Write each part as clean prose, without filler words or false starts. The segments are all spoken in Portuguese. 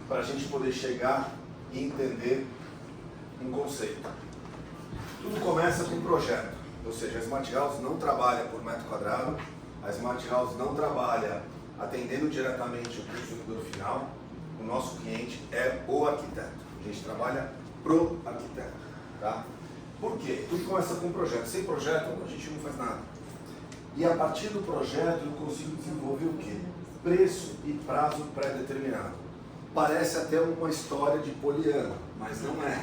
para a gente poder chegar e entender um conceito. Tudo começa com um projeto, ou seja, a Smart House não trabalha por metro quadrado, a Smart House não trabalha atendendo diretamente o consumidor final, o nosso cliente é o arquiteto, a gente trabalha pro arquiteto, tá? Por quê? Tudo começa com um projeto, sem projeto a gente não faz nada. E a partir do projeto eu consigo desenvolver o quê? Preço e prazo pré-determinado. Parece até uma história de Poliana, mas não é,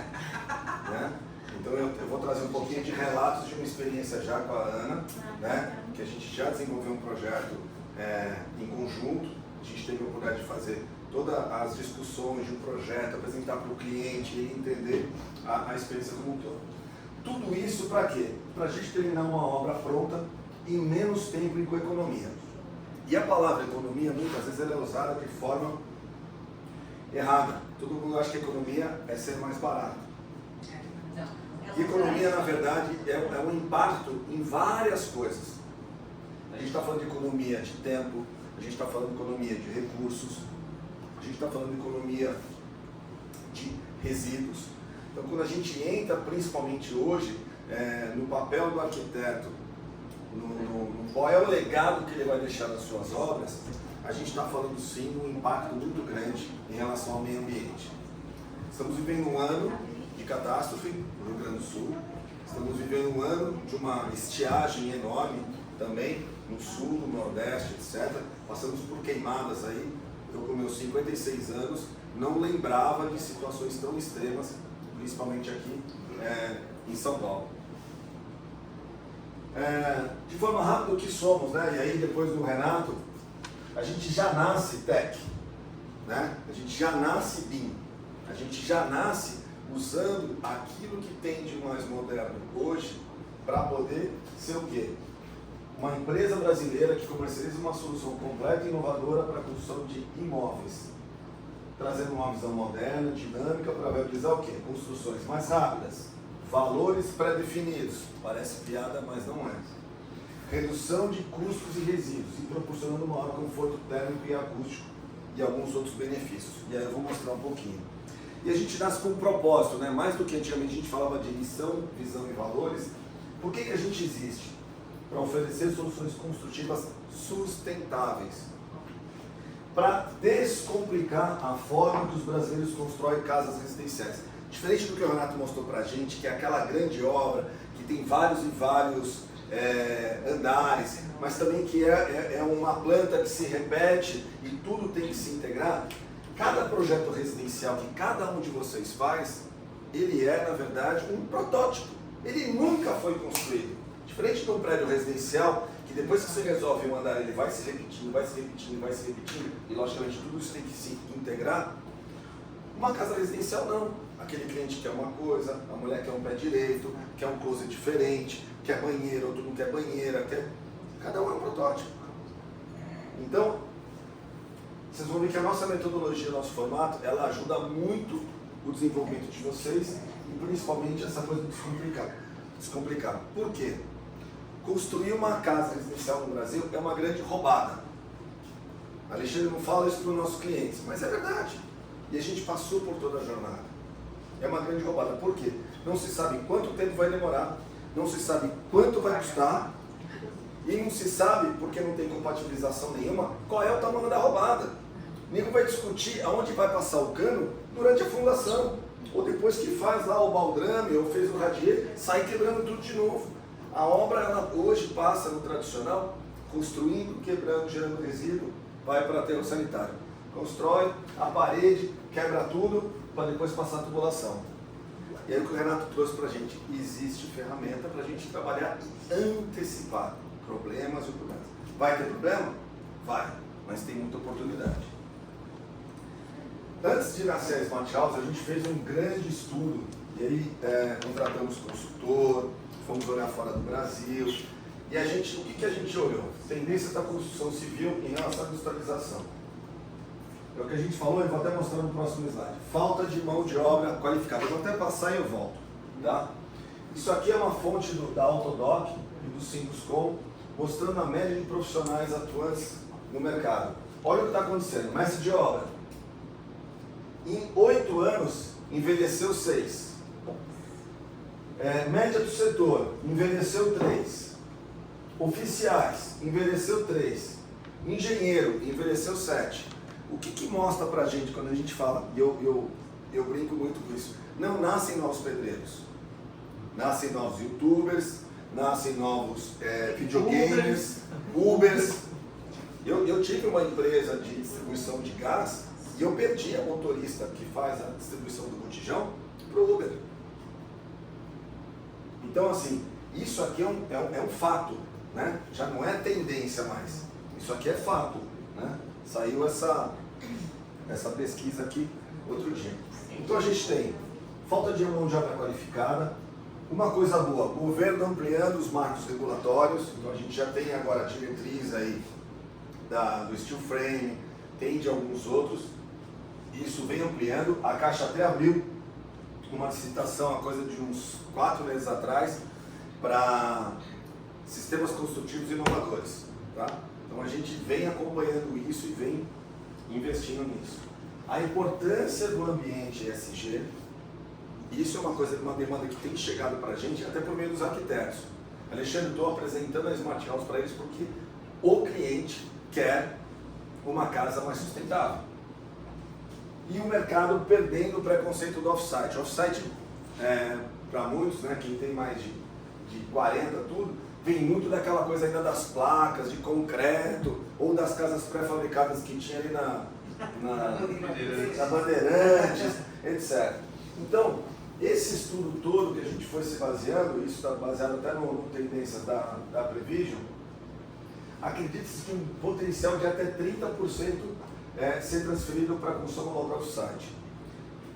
né? Então eu vou trazer um pouquinho de relatos de uma experiência já com a Ana, né? Que a gente já desenvolveu um projeto em conjunto, a gente teve a oportunidade de fazer todas as discussões de um projeto, apresentar para o cliente e entender a experiência como um todo. Tudo isso para quê? Para a gente terminar uma obra pronta em menos tempo e com economia. E a palavra economia muitas vezes ela é usada de forma errada. Todo mundo acha que economia é ser mais barato. E economia, na verdade, é um impacto em várias coisas. A gente está falando de economia de tempo, a gente está falando de economia de recursos, a gente está falando de economia de resíduos. Então, quando a gente entra, principalmente hoje, no papel do arquiteto, qual é o legado que ele vai deixar nas suas obras, a gente está falando sim de um impacto muito grande em relação ao meio ambiente. Estamos vivendo um ano de catástrofe no Rio Grande do Sul, estamos vivendo um ano de uma estiagem enorme também no sul, no nordeste, etc. Passamos por queimadas aí. Eu, com meus 56 anos, não lembrava de situações tão extremas, principalmente aqui em São Paulo. De forma rápida, o que somos, né? E aí, depois do Renato, a gente já nasce tech, né? A gente já nasce BIM, a gente já nasce usando aquilo que tem de mais moderno hoje para poder ser o quê? Uma empresa brasileira que comercializa uma solução completa e inovadora para a construção de imóveis, trazendo uma visão moderna, dinâmica para viabilizar o quê? Construções mais rápidas, valores pré-definidos, parece piada, mas não é. Redução de custos e resíduos e proporcionando maior conforto térmico e acústico e alguns outros benefícios. E aí eu vou mostrar um pouquinho. E a gente nasce com um propósito, né? Mais do que antigamente a gente falava de missão, visão e valores. Por que a gente existe? Para oferecer soluções construtivas sustentáveis. Para descomplicar a forma que os brasileiros constroem casas residenciais. Diferente do que o Renato mostrou para a gente, que é aquela grande obra que tem vários e vários andares, mas também que é uma planta que se repete e tudo tem que se integrar. Cada projeto residencial que cada um de vocês faz, ele é, na verdade, um protótipo. Ele nunca foi construído. Diferente de um prédio residencial, que depois que você resolve um andar, ele vai se repetindo, vai se repetindo, vai se repetindo, e logicamente tudo isso tem que se integrar. Uma casa residencial não. Aquele cliente quer uma coisa, a mulher quer um pé direito, quer um closet diferente, quer banheiro, outro não quer banheira, cada um é um protótipo. Então, vocês vão ver que a nossa metodologia, o nosso formato, ela ajuda muito o desenvolvimento de vocês e principalmente essa coisa de descomplicar. Por quê? Construir uma casa residencial no Brasil é uma grande roubada. Alexandre não fala isso para os nossos clientes, mas é verdade. E a gente passou por toda a jornada. É uma grande roubada. Por quê? Não se sabe quanto tempo vai demorar, não se sabe quanto vai custar e não se sabe, porque não tem compatibilização nenhuma, qual é o tamanho da roubada. O nego vai discutir aonde vai passar o cano durante a fundação, ou depois que faz lá o baldrame ou fez o radier, sai quebrando tudo de novo. A obra ela hoje passa no tradicional, construindo, quebrando, gerando resíduo, vai para aterro sanitário. Constrói a parede, quebra tudo, para depois passar a tubulação. E aí o que o Renato trouxe para a gente, existe ferramenta para a gente trabalhar e antecipar problemas e problemas. Vai ter problema? Vai, mas tem muita oportunidade. Antes de nascer a Smart House, a gente fez um grande estudo, e aí contratamos consultor, fomos olhar fora do Brasil, e o que a gente olhou? Tendência da construção civil em relação à industrialização. É o que a gente falou, eu vou até mostrar no próximo slide. Falta de mão de obra qualificada. Eu vou até passar e eu volto. Tá? Isso aqui é uma fonte da Autodoc e do Sinduscom, mostrando a média de profissionais atuantes no mercado. Olha o que está acontecendo. Mestre de obra. Em 8 anos, envelheceu 6. Média do setor, envelheceu 3. Oficiais, envelheceu 3. Engenheiro, envelheceu 7. O que mostra pra gente quando a gente fala, e eu brinco muito com isso, não nascem novos pedreiros, nascem novos youtubers, nascem novos videogames, Ubers. Eu tive uma empresa de distribuição de gás e eu perdi a motorista que faz a distribuição do botijão para o Uber. Então, assim, isso aqui é um fato, né? Já não é tendência mais. Isso aqui é fato, né? Saiu essa pesquisa aqui outro dia. Então a gente tem falta de mão de obra qualificada. Uma coisa boa, o governo ampliando os marcos regulatórios. Então a gente já tem agora a diretriz aí do steel frame, tem de alguns outros. Isso vem ampliando. A Caixa até abriu uma licitação, uma coisa de uns 4 meses atrás, para sistemas construtivos inovadores, tá? Então a gente vem acompanhando isso e vem investindo nisso. A importância do ambiente ESG, isso é uma demanda que tem chegado para a gente até por meio dos arquitetos. Alexandre, estou apresentando a Smart House para eles porque o cliente quer uma casa mais sustentável. E o mercado perdendo o preconceito do off-site. Off-site, para muitos, né, quem tem mais de 40, tudo, vem muito daquela coisa ainda das placas, de concreto, ou das casas pré-fabricadas que tinha ali na Bandeirantes, etc. Então, esse estudo todo que a gente foi se baseando, isso está baseado até no tendências da Prevision, acredita-se que um potencial de até 30% ser transferido para consumo local off-site.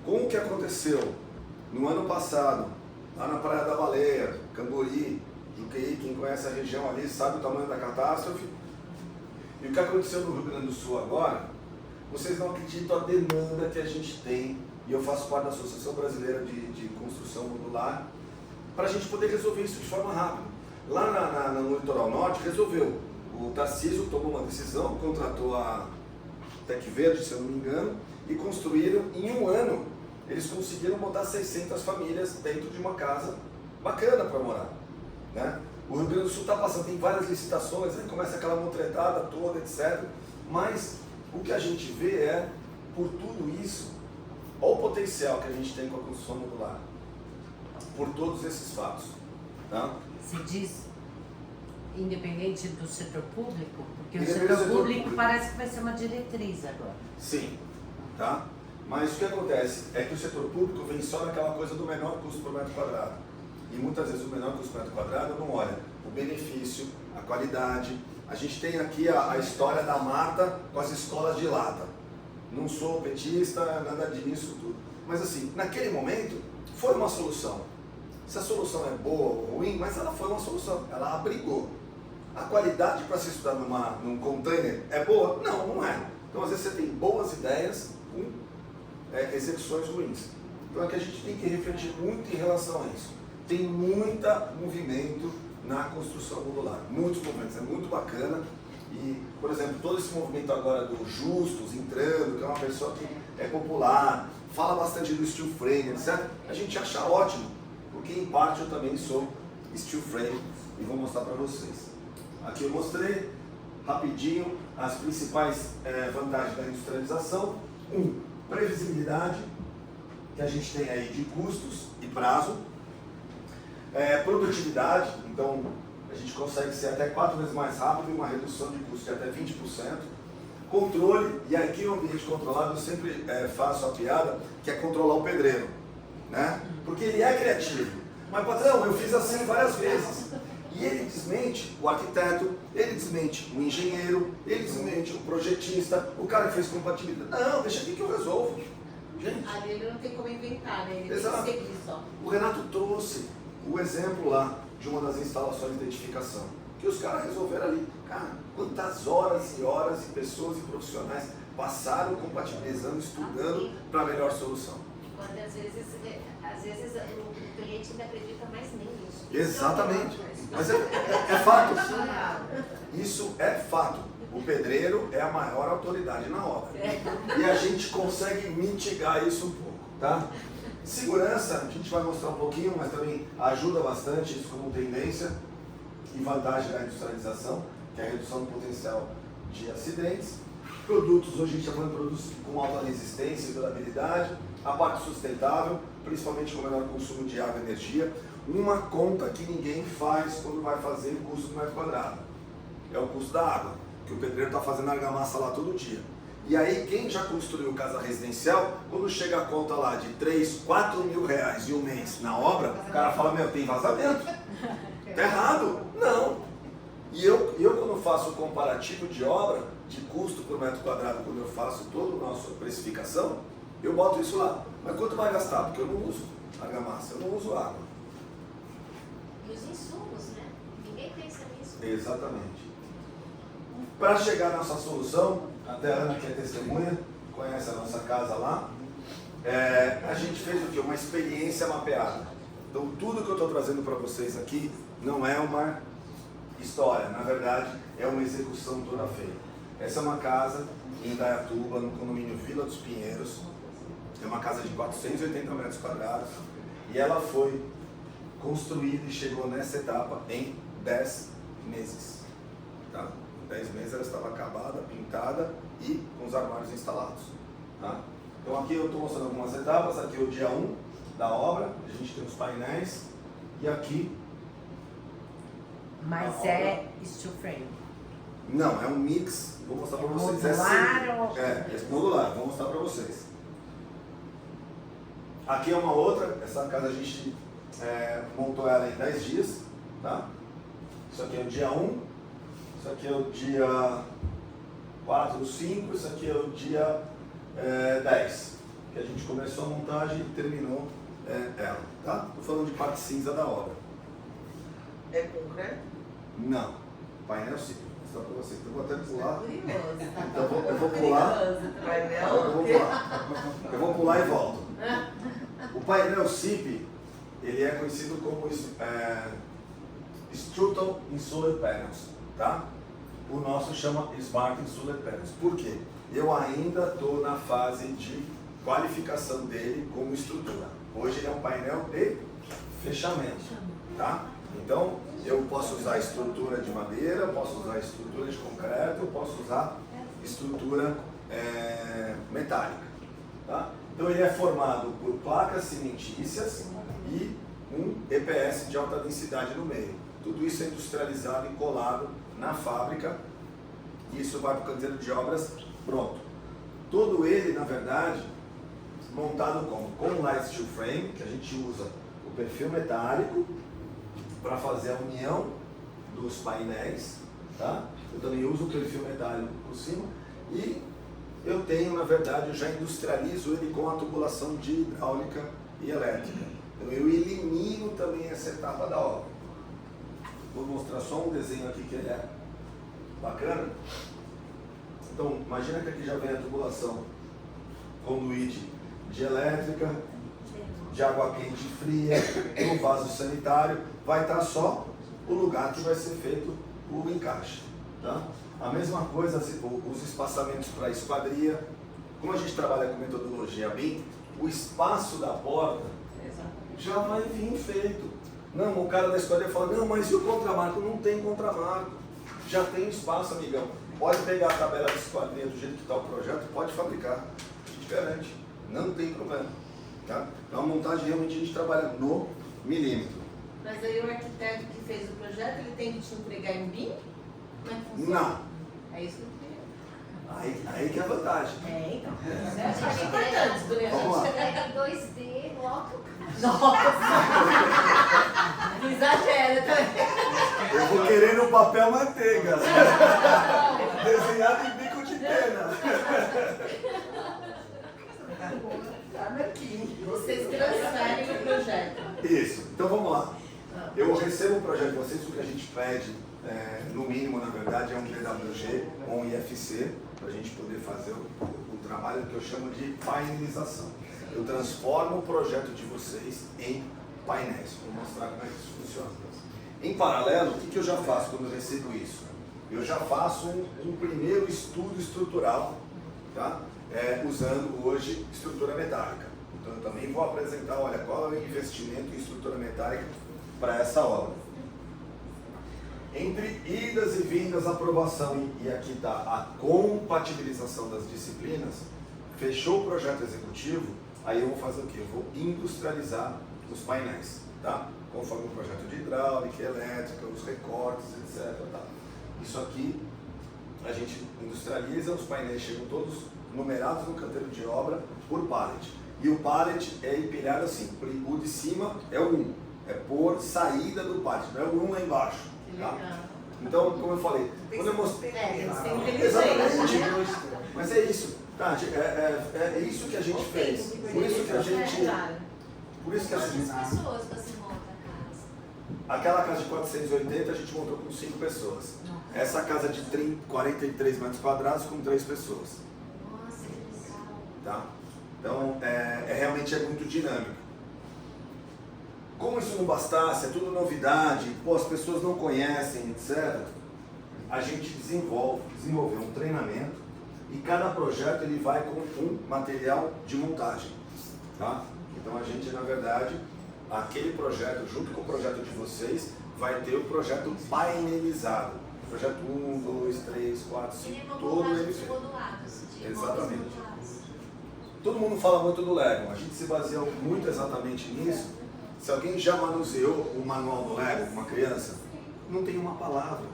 Com o que aconteceu no ano passado, lá na Praia da Baleia, Cambori, Juqueí, quem conhece a região ali sabe o tamanho da catástrofe, e o que aconteceu no Rio Grande do Sul agora, vocês não acreditam a demanda que a gente tem, e eu faço parte da Associação Brasileira de Construção Modular, para a gente poder resolver isso de forma rápida. Lá no Litoral Norte resolveu. O Tarcísio tomou uma decisão, contratou a Tec Verde, se eu não me engano, e construíram em um ano. Eles conseguiram botar 600 famílias dentro de uma casa bacana para morar, né? O Rio Grande do Sul está passando, tem várias licitações, aí começa aquela motretada toda, etc. Mas o que a gente vê é, por tudo isso, olha o potencial que a gente tem com a construção modular, por todos esses fatos. Tá? Se diz independente do setor público, porque o Independente do setor setor público público. parece que vai ser uma diretriz agora. Sim, tá? Mas o que acontece é que o setor público vem só naquela coisa do menor custo por metro quadrado. E muitas vezes o menor custo por metro quadrado não olha o benefício, a qualidade. A gente tem aqui a história da Marta com as escolas de lata. Não sou petista, nada disso, tudo. Mas assim, naquele momento, foi uma solução. Se a solução é boa ou ruim, mas ela foi uma solução, ela abrigou. A qualidade para se estudar num container é boa? Não, não é. Então às vezes você tem boas ideias com execuções ruins. Então é que a gente tem que refletir muito em relação a isso. Tem muito movimento na construção modular, muitos movimentos, é muito bacana. E, por exemplo, todo esse movimento agora do Justus entrando, que é uma pessoa que é popular, fala bastante do steel frame, etc. A gente acha ótimo, porque em parte eu também sou steel frame e vou mostrar para vocês. Aqui eu mostrei rapidinho as principais vantagens da industrialização. Previsibilidade, que a gente tem aí de custos e prazo. Produtividade, então a gente consegue ser até 4 vezes mais rápido e uma redução de custos de até 20%. Controle, e aqui no ambiente controlado eu sempre faço a piada, que é controlar o pedreiro, né? Porque ele é criativo. Mas patrão, eu fiz assim várias vezes. E ele desmente o arquiteto, ele desmente o engenheiro, ele desmente o projetista, o cara que fez compatibilidade. Não, deixa aqui que eu resolvo. Gente. Ali ele não tem como inventar, né? Ele Exato. tem que seguir só. O Renato trouxe o exemplo lá de uma das instalações de identificação, que os caras resolveram ali. Cara, quantas horas e horas e pessoas e profissionais passaram compatibilizando, estudando para a melhor solução. Quando às vezes o cliente ainda acredita mais nisso. Exatamente. Mas é fato. Isso é fato. O pedreiro é a maior autoridade na obra. E a gente consegue mitigar isso um pouco, tá? Segurança, a gente vai mostrar um pouquinho, mas também ajuda bastante isso como tendência e vantagem da industrialização, que é a redução do potencial de acidentes. Produtos, hoje a gente está falando de produtos com alta resistência e durabilidade, a parte sustentável, principalmente com o menor consumo de água e energia. Uma conta que ninguém faz quando vai fazer o custo do metro quadrado, é o custo da água, que o pedreiro está fazendo argamassa lá todo dia. E aí quem já construiu casa residencial, quando chega a conta lá de 3, 4 mil reais em um mês na obra, o cara fala, meu, tem vazamento, tá errado. Não. E eu quando faço o comparativo de obra, de custo por metro quadrado, quando eu faço toda a nossa precificação, eu boto isso lá. Mas quanto vai gastar? Porque eu não uso argamassa, eu não uso água. E os insumos, né? Ninguém pensa nisso. Exatamente. Para chegar à nossa solução, até a Ana, que é testemunha, conhece a nossa casa lá, a gente fez o quê? Uma experiência mapeada. Então tudo que eu estou trazendo para vocês aqui não é uma história, na verdade é uma execução toda feita. Essa é uma casa em Indaiatuba, no condomínio Vila dos Pinheiros. É uma casa de 480 metros quadrados e ela foi construída e chegou nessa etapa em 10 meses. Tá? Em 10 meses ela estava acabada, pintada e com os armários instalados. Tá? Então aqui eu estou mostrando algumas etapas. Aqui é o dia 1 da obra, a gente tem os painéis e aqui... Mas é steel frame. Não, é um mix, vou mostrar para vocês. Modular ou... É modular, vou mostrar para vocês. Aqui é uma outra, essa casa a gente montou ela em 10 dias, tá? Isso aqui é o dia 1, isso aqui é o dia 4, 5, isso aqui é o dia 10, que a gente começou a montagem e terminou ela, tá? Estou falando de parte cinza da obra. É concreto? Não, painel sim, vou mostrar para vocês, então vou até pular. Curioso, tá? Então eu vou pular. Eu vou pular e volto. O painel SIP, ele é conhecido como Structural Insular Panels, tá? O nosso chama Smart Insular Panels. Por quê? Eu ainda estou na fase de qualificação dele como estrutura. Hoje ele é um painel de fechamento, tá? Então, eu posso usar estrutura de madeira, eu posso usar estrutura de concreto, eu posso usar estrutura metálica, tá? Então ele é formado por placas cimentícias e um EPS de alta densidade no meio. Tudo isso é industrializado e colado na fábrica e isso vai para o canteiro de obras pronto. Todo ele, na verdade, montado como? Com light steel frame, que a gente usa o perfil metálico para fazer a união dos painéis, tá? Eu também uso o perfil metálico por cima e eu tenho, na verdade, eu já industrializo ele com a tubulação de hidráulica e elétrica. Então eu elimino também essa etapa da obra. Vou mostrar só um desenho aqui que é bacana. Então, imagina que aqui já vem a tubulação conduíte de elétrica, de água quente e fria, no vaso sanitário, vai estar só o lugar que vai ser feito o encaixe. Tá? A mesma coisa, os espaçamentos para a esquadria. Como a gente trabalha com metodologia BIM, o espaço da porta já vai vir feito. Não, o cara da esquadria fala, não, mas e o contramarco? Não tem contramarco. Já tem espaço, amigão. Pode pegar a tabela de esquadria do jeito que está o projeto, pode fabricar. A gente garante. Não tem problema. Tá? Então a montagem realmente a gente trabalha no milímetro. Mas aí o arquiteto que fez o projeto, ele tem que te entregar em BIM? Como é que funciona? Não. É isso que eu queria. Aí que é a vantagem. Então. Isso é importante, Doriane. Vamos lá. Entrega em 2D no AutoCAD. Nossa! Exagera também. Eu vou querer no papel manteiga. Desenhado em bico de pena. Vocês transferem o projeto. Isso. Então vamos lá. Eu recebo o projeto de vocês, o que a gente pede, no mínimo, na verdade, é um PWG ou um IFC, para a gente poder fazer o trabalho que eu chamo de painelização. Eu transformo o projeto de vocês em painéis. Vou mostrar como é que isso funciona. Em paralelo, o que eu já faço quando eu recebo isso? eu já faço um primeiro estudo estrutural, tá? Usando hoje estrutura metálica. Então eu também vou apresentar, olha, qual é o investimento em estrutura metálica para essa obra. Entre idas e vindas, aprovação e aqui está a compatibilização das disciplinas, fechou o projeto executivo, aí eu vou fazer o quê? Eu vou industrializar os painéis, tá? Conforme o projeto de hidráulica, elétrica, os recortes, etc. Tá? Isso aqui a gente industrializa, os painéis chegam todos numerados no canteiro de obra por pallet. E o pallet é empilhado assim, o de cima é o 1, é por saída do pallet, não é o 1 lá embaixo. Tá? Então, como eu falei, quando eu mostrei. Exatamente, mas é isso, tá? É isso que a gente fez. Por isso que a gente. Por isso que a gente. Quantas pessoas você monta a casa? Aquela casa de 480 a gente montou com 5 pessoas. Essa casa de 43 metros quadrados com 3 pessoas. Nossa, que legal. Tá? Então, realmente é muito dinâmico. Como isso não bastasse, é tudo novidade, pô, as pessoas não conhecem, etc. A gente desenvolveu um treinamento e cada projeto ele vai com um material de montagem. Tá? Então a gente, na verdade, aquele projeto, junto com o projeto de vocês, vai ter o projeto painelizado. Projeto 1, 2, 3, 4, 5, todo ele feito. Exatamente. Todo mundo fala muito do Lego, a gente se baseia muito exatamente nisso. Se alguém já manuseou o manual do Lego, uma criança, não tem uma palavra.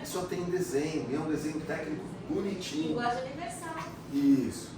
Só tem desenho, e é um desenho técnico bonitinho. Linguagem universal. Isso.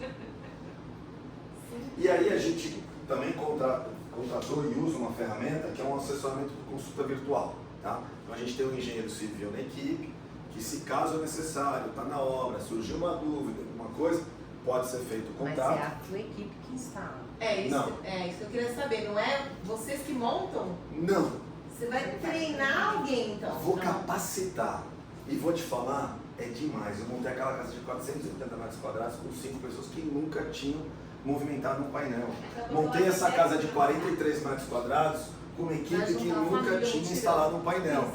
E aí a gente também contratou e usa uma ferramenta que é um assessoramento por consulta virtual. Tá? Então a gente tem um engenheiro civil na equipe, que se caso necessário, está na obra, surgiu uma dúvida, alguma coisa, pode ser feito o Mas contato. é a tua equipe que instala. É isso, Não. é isso que eu queria saber, não é vocês que montam? Não, Você vai treinar alguém então? vou Não. capacitar. E vou te falar, é demais. Eu montei aquela casa de 480 metros quadrados com 5 pessoas que nunca tinham movimentado um painel. Montei essa casa de 43 metros quadrados com uma equipe que nunca tinha instalado um painel.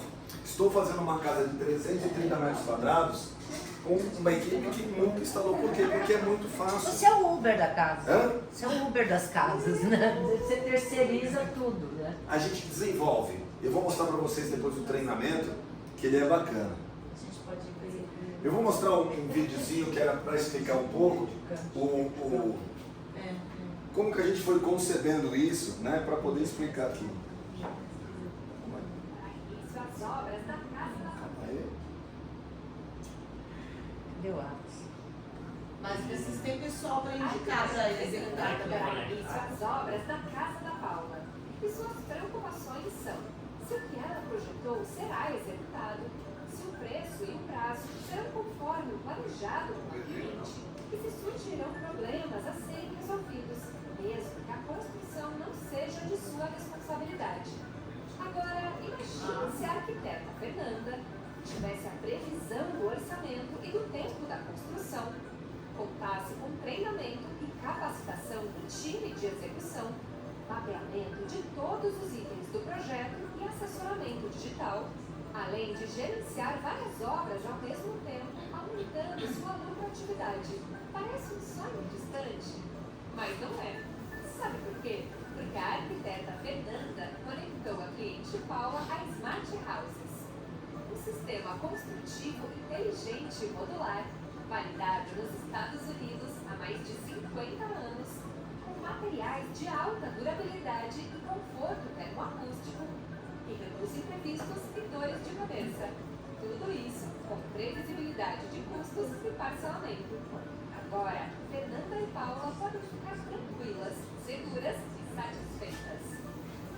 Estou fazendo uma casa de 330 metros quadrados com uma equipe que nunca instalou. Por quê? Porque é muito fácil. Você é o Uber da casa. Hã? Você é o Uber das casas, né? Você terceiriza tudo, né? A gente desenvolve. Eu vou mostrar para vocês depois do treinamento que ele é bacana. A gente pode fazer. Eu vou mostrar um videozinho que era para explicar um pouco como que a gente foi concebendo isso, né, para poder explicar aqui. Suas obras da casa da Cadê o Atos? Mas vocês têm pessoal para indicar para executar também. As obras da Casa da Paula. E suas preocupações são: se o que ela projetou será executado, se o preço e o prazo serão conforme o planejado com o cliente, e se surgirão problemas a serem resolvidos, mesmo que a construção não seja de sua responsabilidade. Agora, imagine se a arquiteta Fernanda tivesse a previsão do orçamento e do tempo da construção, contasse com treinamento e capacitação do time de execução, mapeamento de todos os itens do projeto e assessoramento digital, além de gerenciar várias obras ao mesmo tempo, aumentando sua lucratividade. Parece um sonho distante, mas não é. Sabe por quê? Porque a arquiteta Fernanda conectou a cliente Paula a Smart Houses, um sistema construtivo inteligente e modular, validado nos Estados Unidos há mais de 50 anos, com materiais de alta durabilidade e conforto termoacústico, que reduz imprevistos e dores de cabeça. Tudo isso com previsibilidade de custos e parcelamento. Agora, Fernanda e Paula podem ficar tranquilas, seguras e satisfeitas.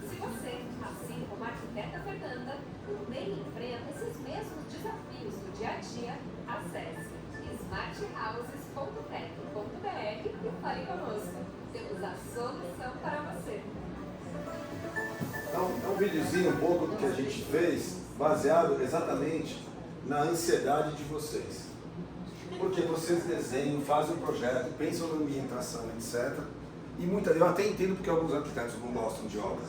Se você, assim como a arquiteta Fernanda, também enfrenta esses mesmos desafios do dia a dia, acesse smarthouses.tech.br e fale conosco. Temos a solução para você. Então, é um videozinho um pouco do que a gente fez, baseado exatamente na ansiedade de vocês. Porque vocês desenham, fazem um projeto, pensam na ambientação, etc. E eu até entendo porque alguns arquitetos não gostam de obras.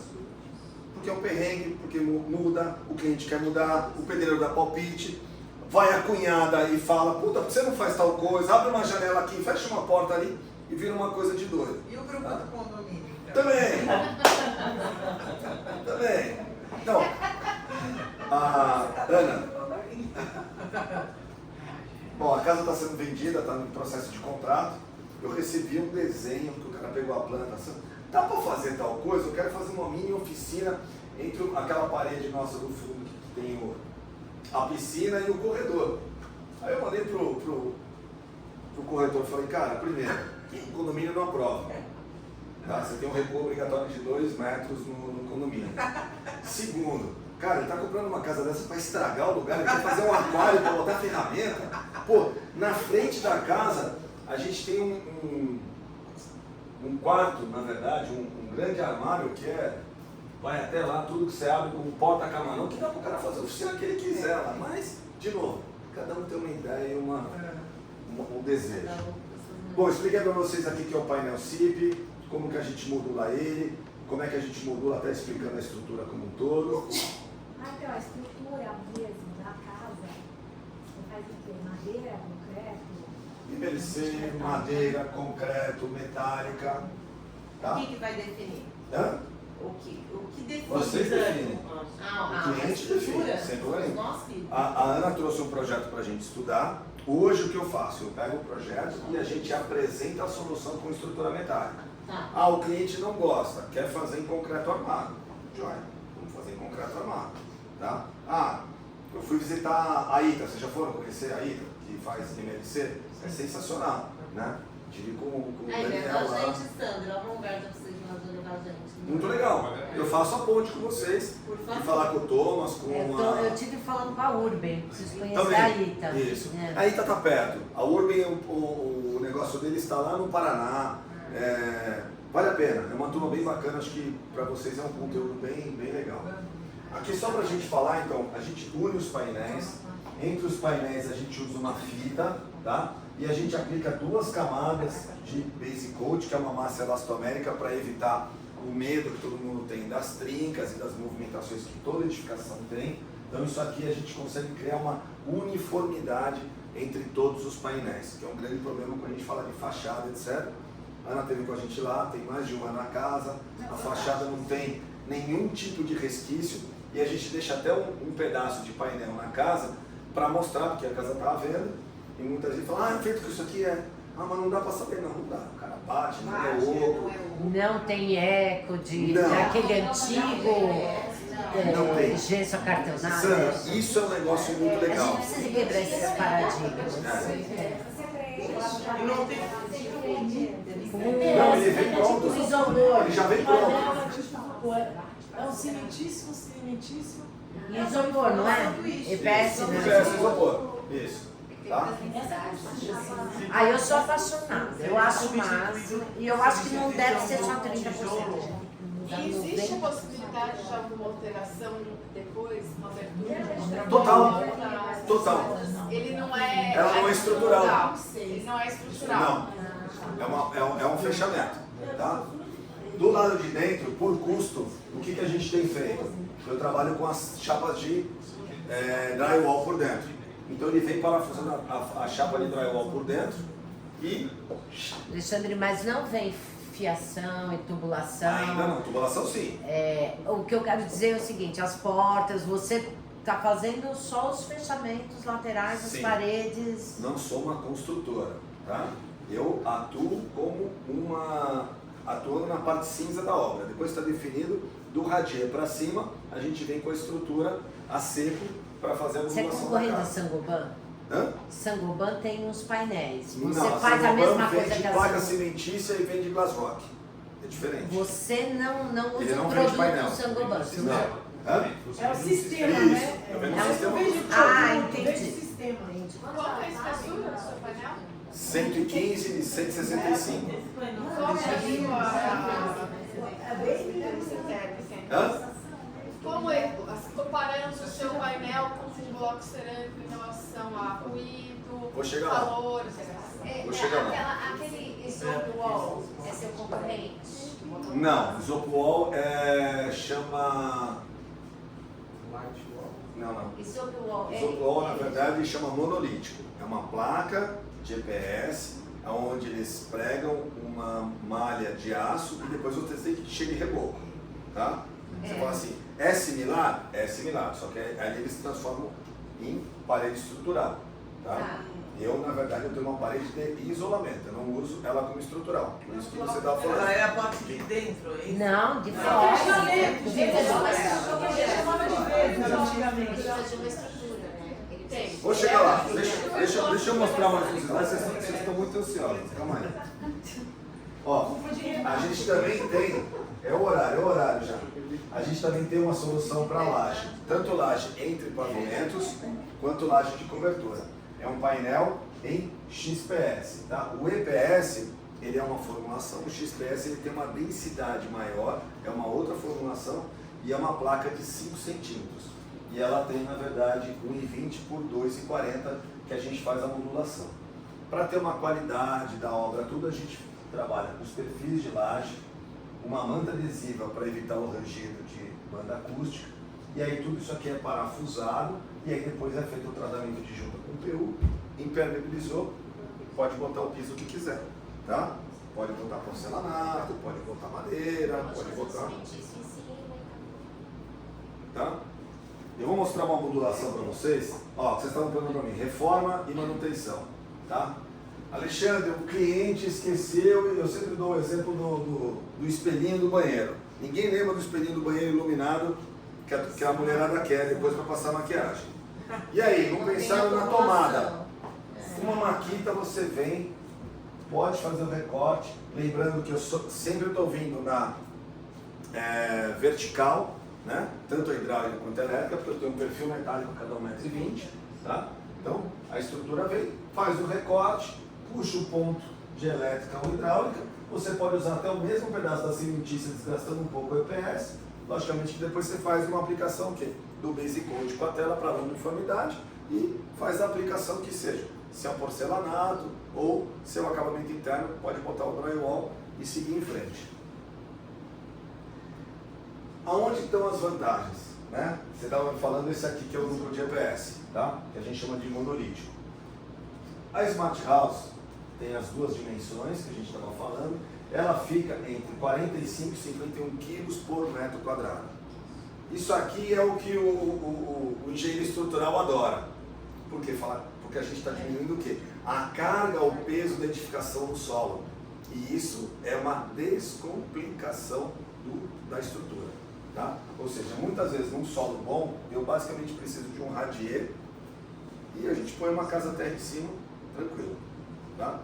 porque é um perrengue, porque muda, o cliente quer mudar, o pedreiro dá palpite, vai a cunhada e fala, puta, por que você não faz tal coisa? Abre uma janela aqui, fecha uma porta ali e vira uma coisa de doido. E o grupo do condomínio? Então? Também. Também. Então, a Ana, bom, a casa está sendo vendida, está no processo de contrato. Eu recebi um desenho que o cara pegou a planta. Dá para fazer tal coisa? Eu quero fazer uma mini oficina entre aquela parede nossa do fundo que tem a piscina e o corredor. Aí eu mandei pro corretor e falei, cara, primeiro, o condomínio não aprova. Tá? Você tem um recuo obrigatório de 2 metros no condomínio. Segundo, cara, ele está comprando uma casa dessa para estragar o lugar, ele quer fazer um aquário para botar ferramenta. Pô, na frente da casa a gente tem um quarto, na verdade, um grande armário que vai até lá, tudo que você abre com porta-camarão, que dá para o cara fazer a oficina que ele quiser lá. Mas, de novo, cada um tem uma ideia e um desejo. Bom, expliquei para vocês aqui que é o painel CIP, como que a gente modula ele, como é que a gente modula, até explicando a estrutura como um todo. Então, a estrutura mesmo da casa, você faz o quê? Madeira, concreto? PVC, madeira, concreto, metálica. Tá? O que vai definir? Hã? O que define? Vocês definem. O cliente define, sem problema. Nós que... A Ana trouxe um projeto para a gente estudar. Hoje o que eu faço? Eu pego o projeto e a gente apresenta a solução com estrutura metálica. Tá. O cliente não gosta, quer fazer em concreto armado. Joia, vamos fazer em concreto armado. Tá? Eu fui visitar a ITA, vocês já foram conhecer a ITA, que faz MLC? É sensacional, né? Tive com o Aí, Daniel leva a lá. gente, Sandra, algum lugar pra vocês levar a gente. Muito legal. Eu faço a ponte com vocês. Por E favor. falar com o Thomas, com Eu tive falando com a Urban, preciso conhecer Também. a Ita. Isso. É. A Ita tá perto. A Urban, o negócio dele está lá no Paraná. Vale a pena. É uma turma bem bacana. Acho que para vocês é um conteúdo bem legal. Aqui só para a gente falar, então, a gente une os painéis. Entre os painéis a gente usa uma fita, tá? E a gente aplica 2 camadas de base coat, que é uma massa elastomérica, para evitar o medo que todo mundo tem das trincas e das movimentações que toda edificação tem. Então isso aqui a gente consegue criar uma uniformidade entre todos os painéis, que é um grande problema quando a gente fala de fachada, etc. A Ana esteve com a gente lá, tem mais de 1 ano na casa, a fachada não tem nenhum tipo de resquício e a gente deixa até um pedaço de painel na casa para mostrar, porque a casa está à venda e muita gente fala, feito que isso aqui mas não dá para saber, não dá, o cara bate, não é oco. Não tem eco Não. daquele antigo Não tem. gesso acartonado. Sandra, isso é um negócio muito A legal. gente precisa quebrar esses paradigmas. E não tem... Não, ele vem pronto. Tipo isopor. Ele já vem pronto. É um cimentíssimo. Isopor, não é? EPS, né? Peça, isopor. Isso. Tá? Eu sou apaixonada, eu acho o máximo, e eu acho que não deve ser só 30%. E existe a possibilidade de alguma alteração depois, uma abertura? Total. Ele não é... Ela não é estrutural. Ele não é estrutural. Não. É um fechamento. Tá? Do lado de dentro, por custo, o que a gente tem feito? Eu trabalho com as chapas de drywall por dentro. Então ele vem parafusando a chapa de drywall por dentro e... Alexandre, mas não vem fiação e tubulação? Ainda não, tubulação sim. O que eu quero dizer é o seguinte, as portas, você está fazendo só os fechamentos laterais, as Sim. paredes... Não sou uma construtora, tá? Eu atuo atuando na parte cinza da obra. Depois está definido, do radier para cima, a gente vem com a estrutura a seco para fazer a Você é modulação da concorrente da casa. Sangoban? Hã? Sangoban tem uns painéis. Você Não, faz a Sangoban mesma coisa vende que a placa Sangoban. cimentícia e vende glass rock. É diferente. Você não usa Ele não o vende painel. produto Sangoban. Não. Hã? É o sistema, Isso. né? Eu vendo É o um sistema. entendi. Vejo o sistema. Qual que é a espessura do seu painel? 115 e 165. Qual que é a sua... Hã? Como é, comparando o seu painel com um bloco cerâmico em relação a ruído, Vou chegar lá. calor, Vou chegar lá. Aquele isopor wall é seu concorrente? Não, isopor chama... Não. Isopor Isopor, na verdade, chama monolítico. É uma placa GPS, onde eles pregam uma malha de aço e depois você tem que encher de reboco. Tá? Você fala assim, é similar? É similar, só que ali eles se transformam em parede estrutural. Tá? Eu, na verdade, eu tenho uma parede de isolamento, eu não uso ela como estrutural. Por isso que você está falando. Ela é a parte de dentro, é isso? Não, de Fechamento, fora. gente, chamava de vezes antigamente. precisa de uma estrutura, né? Ele tem. Vou chegar lá, deixa eu mostrar mais um slide, vocês estão muito ansiosos, calma aí. Ó, a gente também tem, é o horário já. A gente também tem uma solução para laje, tanto laje entre pavimentos, quanto laje de cobertura. É um painel em XPS, tá? O EPS, ele é uma formulação, o XPS ele tem uma densidade maior, é uma outra formulação e é uma placa de 5 centímetros. E ela tem, na verdade, 1,20 por 2,40 que a gente faz a modulação. Para ter uma qualidade da obra, tudo a gente trabalha com os perfis de laje, uma manta adesiva para evitar o rangido de banda acústica, e aí tudo isso aqui é parafusado, e aí depois é feito o tratamento de junta com PU, impermeabilizou, pode botar o piso que quiser, tá? Pode botar porcelanato, pode botar madeira, pode botar... Tá? Eu vou mostrar uma modulação para vocês, ó, vocês estavam perguntando para mim, reforma e manutenção, tá? Alexandre, o cliente esqueceu, eu sempre dou o exemplo do espelhinho do banheiro. Ninguém lembra do espelhinho do banheiro iluminado que a mulherada quer depois para passar maquiagem. E aí, não pensaram na tomada? Uma maquita você vem, pode fazer o recorte, lembrando que eu sempre estou vindo na vertical, né? Tanto a hidráulica quanto a elétrica, porque eu tenho um perfil metálico cada 1,20 m, tá? Então, a estrutura vem, faz o recorte, puxa o ponto de elétrica ou hidráulica, você pode usar até o mesmo pedaço da cimentícia desgastando um pouco o EPS, logicamente que depois você faz uma aplicação do Basic Coat com a tela para uniformidade e faz a aplicação que seja, se é um porcelanato ou se é um acabamento interno, pode botar o drywall e seguir em frente. Aonde estão as vantagens? Né? Você estava falando esse aqui que é o núcleo de EPS, tá? Que a gente chama de monolítico. A Smart House tem as duas dimensões que a gente estava falando, ela fica entre 45 e 51 quilos por metro quadrado. Isso aqui é o que o engenheiro estrutural adora. Por quê? Porque a gente está diminuindo o quê? A carga, o peso da edificação no solo. E isso é uma descomplicação da estrutura. Tá? Ou seja, muitas vezes num solo bom, eu basicamente preciso de um radier e a gente põe uma casa terra em cima, tranquilo. Tá?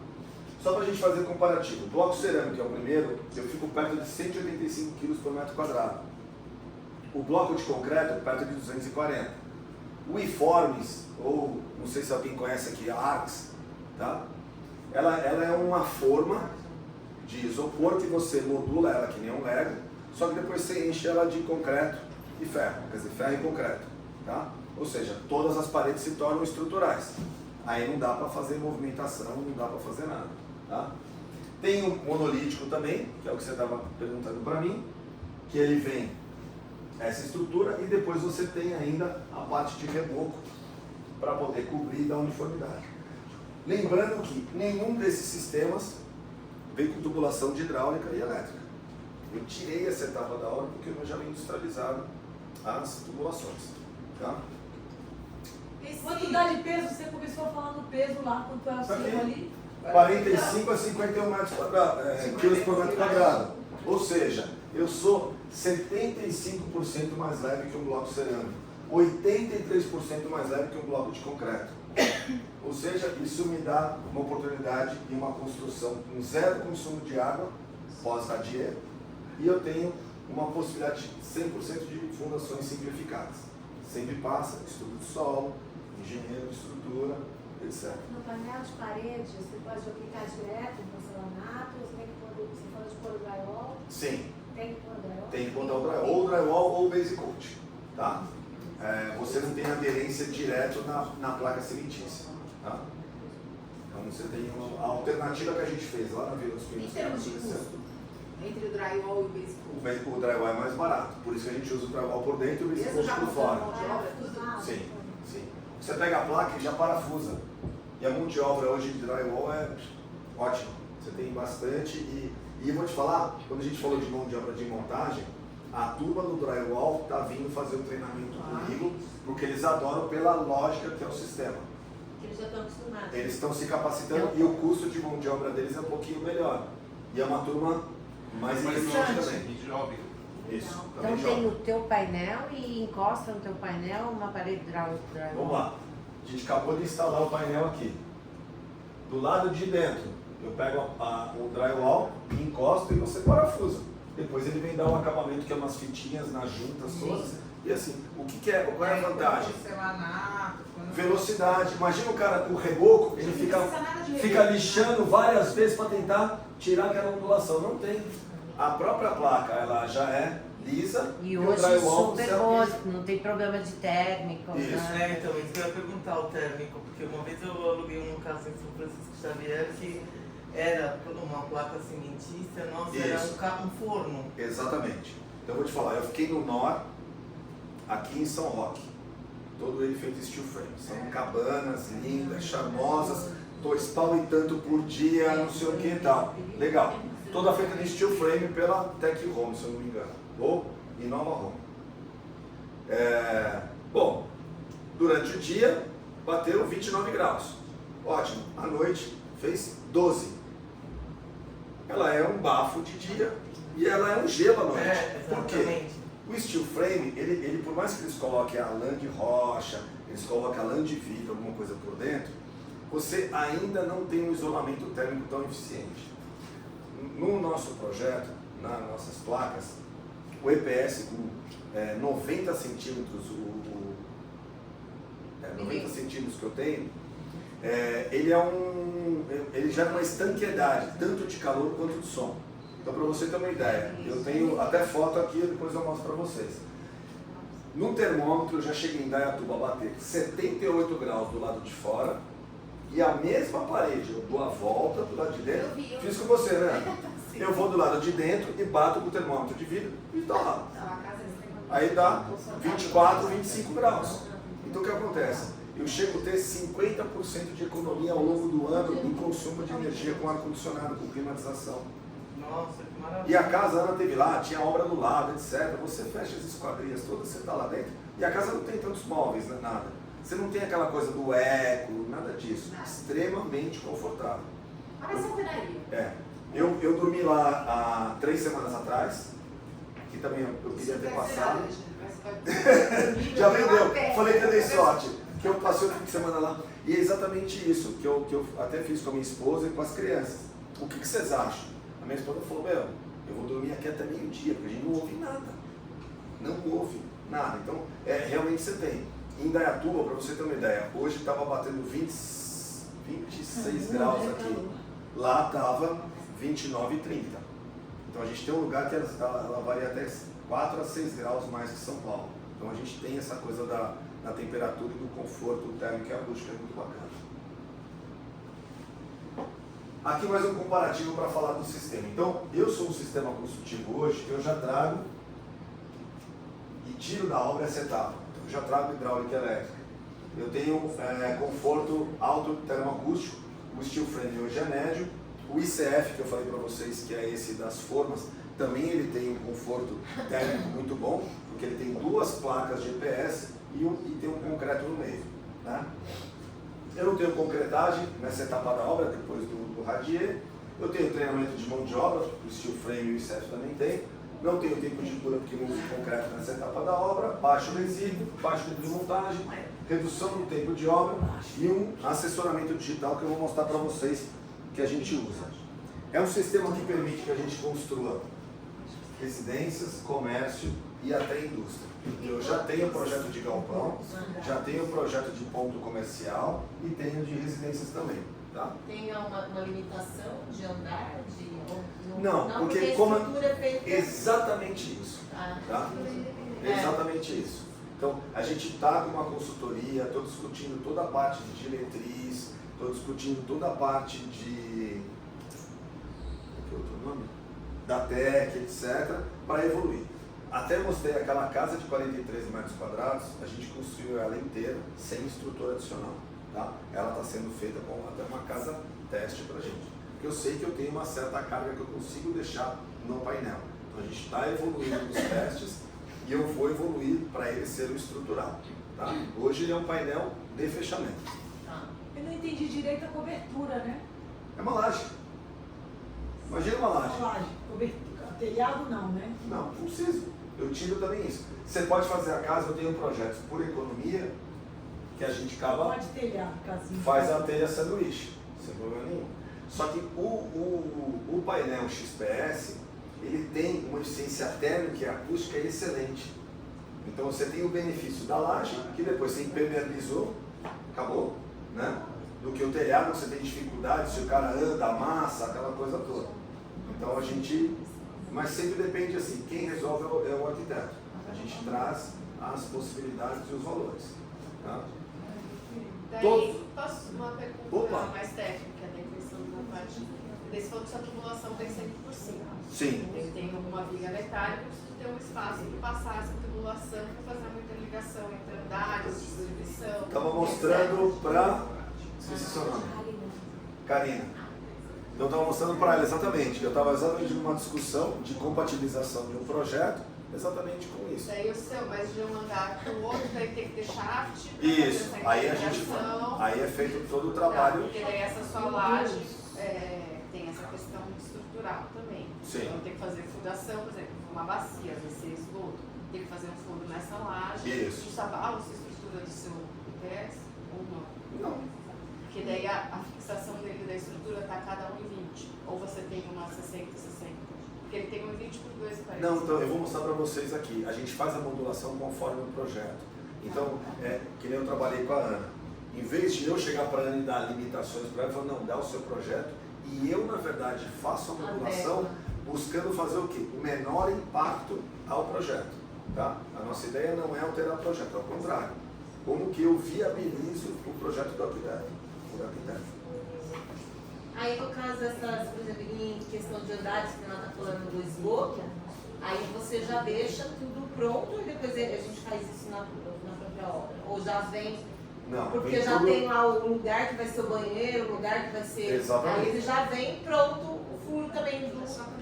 Só para a gente fazer comparativo, o bloco cerâmico, que é o primeiro, eu fico perto de 185 kg por metro quadrado. O bloco de concreto, perto de 240. O Iformes, ou não sei se alguém conhece aqui, a Arcs, tá? Ela é uma forma de isopor que você modula ela que nem um Lego, só que depois você enche ela de concreto e ferro, quer dizer, ferro e concreto, tá? Ou seja, todas as paredes se tornam estruturais. Aí não dá para fazer movimentação, não dá para fazer nada, tá? Tem o monolítico também, que é o que você estava perguntando para mim, que ele vem essa estrutura e depois você tem ainda a parte de reboco para poder cobrir da uniformidade. Lembrando que nenhum desses sistemas vem com tubulação de hidráulica e elétrica. Eu tirei essa etapa da obra porque eu já vim industrializado as tubulações. Tá? Quanto dá de peso? Você começou falando peso lá, quanto é o seu ali? 45 a 51 metros quadrados, quilos por metro quadrado. Ou seja, eu sou 75% mais leve que um bloco cerâmico, 83% mais leve que um bloco de concreto. Ou seja, isso me dá uma oportunidade de uma construção com zero consumo de água, pós-radier, e eu tenho uma possibilidade de 100% de fundações simplificadas. Sempre passa, estudo de solo, engenheiro de estrutura, etc. No painel de parede, você pode aplicar direto no porcelanato, você tem que pôr, você falou de pôr o drywall? Sim. Tem que pôr o drywall? Tem que botar o drywall, ou drywall ou base coat, tá? Você não tem aderência direto na placa cimentícia, tá? Então você tem a alternativa que a gente fez lá na Vila dos Pinheiros. Em termos de custo, entre entre o drywall e o base coat? O drywall é mais barato, por isso que a gente usa o drywall por dentro e o base Mesmo coat já por com fora. mão de obra, tudo? Sim, sim. Você pega a placa e já parafusa. E a mão de obra hoje de drywall é ótimo. Você tem bastante e eu vou te falar, quando a gente falou de mão de obra de montagem, a turma do drywall está vindo fazer um treinamento comigo, porque eles adoram pela lógica que é o sistema. Que eles já estão acostumados. Eles estão se capacitando e o custo de mão de obra deles é um pouquinho melhor. E é uma turma mais interessante também. Isso, também Então tem joga. o teu painel e encosta no teu painel uma parede drywall. Vamos lá. A gente acabou de instalar o painel aqui. Do lado de dentro, eu pego o drywall, encosto e você parafusa. Depois ele vem dar um acabamento que é umas fitinhas nas juntas todas. E assim, qual é a vantagem? Porcelanato, Velocidade. Imagina o cara, o reboco, ele fica lixando várias vezes para tentar tirar aquela ondulação. Não tem. A própria placa, ela já é lisa. E o hoje drywall super você boa, aplica. não tem problema de térmico. Isso. Né? então, isso que eu ia perguntar, o térmico, porque uma vez eu aluguei um casa em São Francisco Xavier que era uma placa cimentícia, nossa, Isso. era um forno. Exatamente. Então eu vou te falar, eu fiquei no NOR, aqui em São Roque. Todo ele feito steel frame. São cabanas lindas, charmosas, 2 pau e tanto por dia, não sei o que e tal. Legal. Toda feita de steel frame pela Tech Home, se eu não me engano. Ou Inova Home. Bom, durante o dia bateu 29 graus. Ótimo. À noite fez 12. Ela é um bafo de dia e ela é um gelo à noite. Por quê? Exatamente. O steel frame, ele por mais que eles coloquem a lã de rocha, eles colocam a lã de vidro, alguma coisa por dentro, você ainda não tem um isolamento térmico tão eficiente. No nosso projeto, nas nossas placas, o EPS com 90 centímetros, 90 centímetros que eu tenho, ele já é uma estanqueidade, tanto de calor quanto de som. Então, para você ter uma ideia, eu tenho até foto aqui, depois eu mostro para vocês. No termômetro, eu já cheguei em Indaiatuba a bater 78 graus do lado de fora e a mesma parede, eu dou a volta do lado de dentro, fiz com você, né? Eu vou do lado de dentro e bato com o termômetro de vidro e tá lá. Aí dá 24, 25 graus. Então, o que acontece? Eu chego a ter 50% de economia ao longo do ano em consumo de energia com ar-condicionado, com climatização. Nossa, que maravilha. E a casa, a Ana teve lá, tinha obra do lado, etc. Você fecha as esquadrias todas, você está lá dentro. E a casa não tem tantos móveis, né, nada. Você não tem aquela coisa do eco, nada disso. Extremamente confortável. Parece uma alvenaria. Eu dormi lá há 3 semanas atrás, que também eu queria ter passado. Já vendeu, falei que eu dei sorte, que eu passei o fim de semana lá. E é exatamente isso que eu até fiz com a minha esposa e com as crianças. O que vocês acham? A minha esposa falou, eu vou dormir aqui até meio-dia, porque a gente não ouve nada. Não ouve nada. Então, realmente você tem. Em Indaiatuba, para você ter uma ideia, hoje estava batendo 26 graus aqui. Lá estava 29 e 30. Então a gente tem um lugar que ela varia até 4 a 6 graus mais que São Paulo. Então a gente tem essa coisa da temperatura e do conforto térmico e acústico, é muito bacana. Aqui mais um comparativo para falar do sistema. Então, eu sou um sistema construtivo hoje que eu já trago e tiro da obra essa etapa. Então, eu já trago hidráulica elétrica. Eu tenho conforto alto termoacústico, o steel frame hoje é médio. O ICF, que eu falei para vocês, que é esse das formas, também ele tem um conforto térmico muito bom, porque ele tem 2 placas de EPS e tem um concreto no meio. Né? Eu não tenho concretagem nessa etapa da obra, depois do radier. Eu tenho treinamento de mão de obra, o steel frame e o ICF também tem. Não tenho tempo de cura porque não uso concreto nessa etapa da obra. Baixo resíduo, baixo tempo de montagem, redução do tempo de obra e um assessoramento digital que eu vou mostrar para vocês que a gente usa. É um sistema que permite que a gente construa residências, comércio e até indústria. Eu já tenho projeto de galpão, já tenho projeto de ponto comercial e tenho de residências também. Tá? Tem uma limitação de andar? Não, porque a como estrutura é feita... exatamente isso. Tá? Exatamente isso. Então, a gente está com uma consultoria, estou discutindo toda a parte de diretriz, estou discutindo toda a parte de... Qual que é outro nome? da TEC, etc., para evoluir. Até mostrei aquela casa de 43 metros quadrados, a gente construiu ela inteira, sem estrutura adicional. Tá? Ela está sendo feita como até uma casa teste para a gente. Porque eu sei que eu tenho uma certa carga que eu consigo deixar no painel. Então a gente está evoluindo nos testes e eu vou evoluir para ele ser o estrutural. Tá? Hoje ele é um painel de fechamento. Eu não entendi direito a cobertura, né? É uma laje. Imagina uma laje. Uma laje. Cobertura. Telhado não, né? Não preciso. Eu tiro também isso. Você pode fazer a casa, eu tenho projetos por economia, que a gente acaba, Pode telhado, casinha. faz a telha sanduíche, sem problema nenhum. Só que o painel XPS, ele tem uma eficiência térmica e acústica excelente. Então você tem o benefício da laje, que depois você impermeabilizou, acabou, né? Do que o telhado, que você tem dificuldade, se o cara anda, amassa, aquela coisa toda. Então a gente, mas sempre depende assim, quem resolve é o arquiteto. A gente traz as possibilidades e os valores. Tá? Daí, posso uma pergunta Opa. mais técnica da questão da parte. Daí você falou que sua tubulação tem 100%. Sim. Ele tem alguma viga metálica, eu preciso ter um espaço para passar essa tubulação para fazer uma interligação entre andares, distribuição. Estava mostrando para. Esqueci seu nome. Karina. Então estava mostrando para ela exatamente. Eu estava exatamente numa discussão de compatibilização de um projeto, exatamente com isso. Daí o seu, mas de um andar para o outro, daí tem que ter shaft. pra Isso. fazer essa Aí a gente interligação. aí é feito todo o Tá, trabalho. porque daí essa sua laje tem essa questão estrutural também. Sim. Então tem que fazer fundação, por exemplo, uma bacia, vai ser esgoto. Tem que fazer um fundo nessa laje. Isso. Você abalsa a estrutura do seu IPS ou não? Não. Porque daí a fixação dele da estrutura está cada 1,20. Ou você tem uma 60 e 60. Porque ele tem 1,20 por 2,40. Não, então eu vou mostrar para vocês aqui. A gente faz a modulação conforme o projeto. Então, que nem eu trabalhei com a Ana. Em vez de eu chegar para a Ana e dar limitações para ela, eu falo, não, dá o seu projeto. E eu, na verdade, faço a modulação buscando fazer o quê? O menor impacto ao projeto. Tá? A nossa ideia não é alterar o projeto, ao contrário. Como que eu viabilizo o projeto do arquiteto. Aí no caso dessas, por exemplo, em questão de andares, que ela está falando do esgoto, aí você já deixa tudo pronto e depois a gente faz isso na própria obra. Ou já vem, Não, porque vem já tudo- tem lá o lugar que vai ser o banheiro, o lugar que vai ser. Exatamente. Aí ele já vem pronto o furo também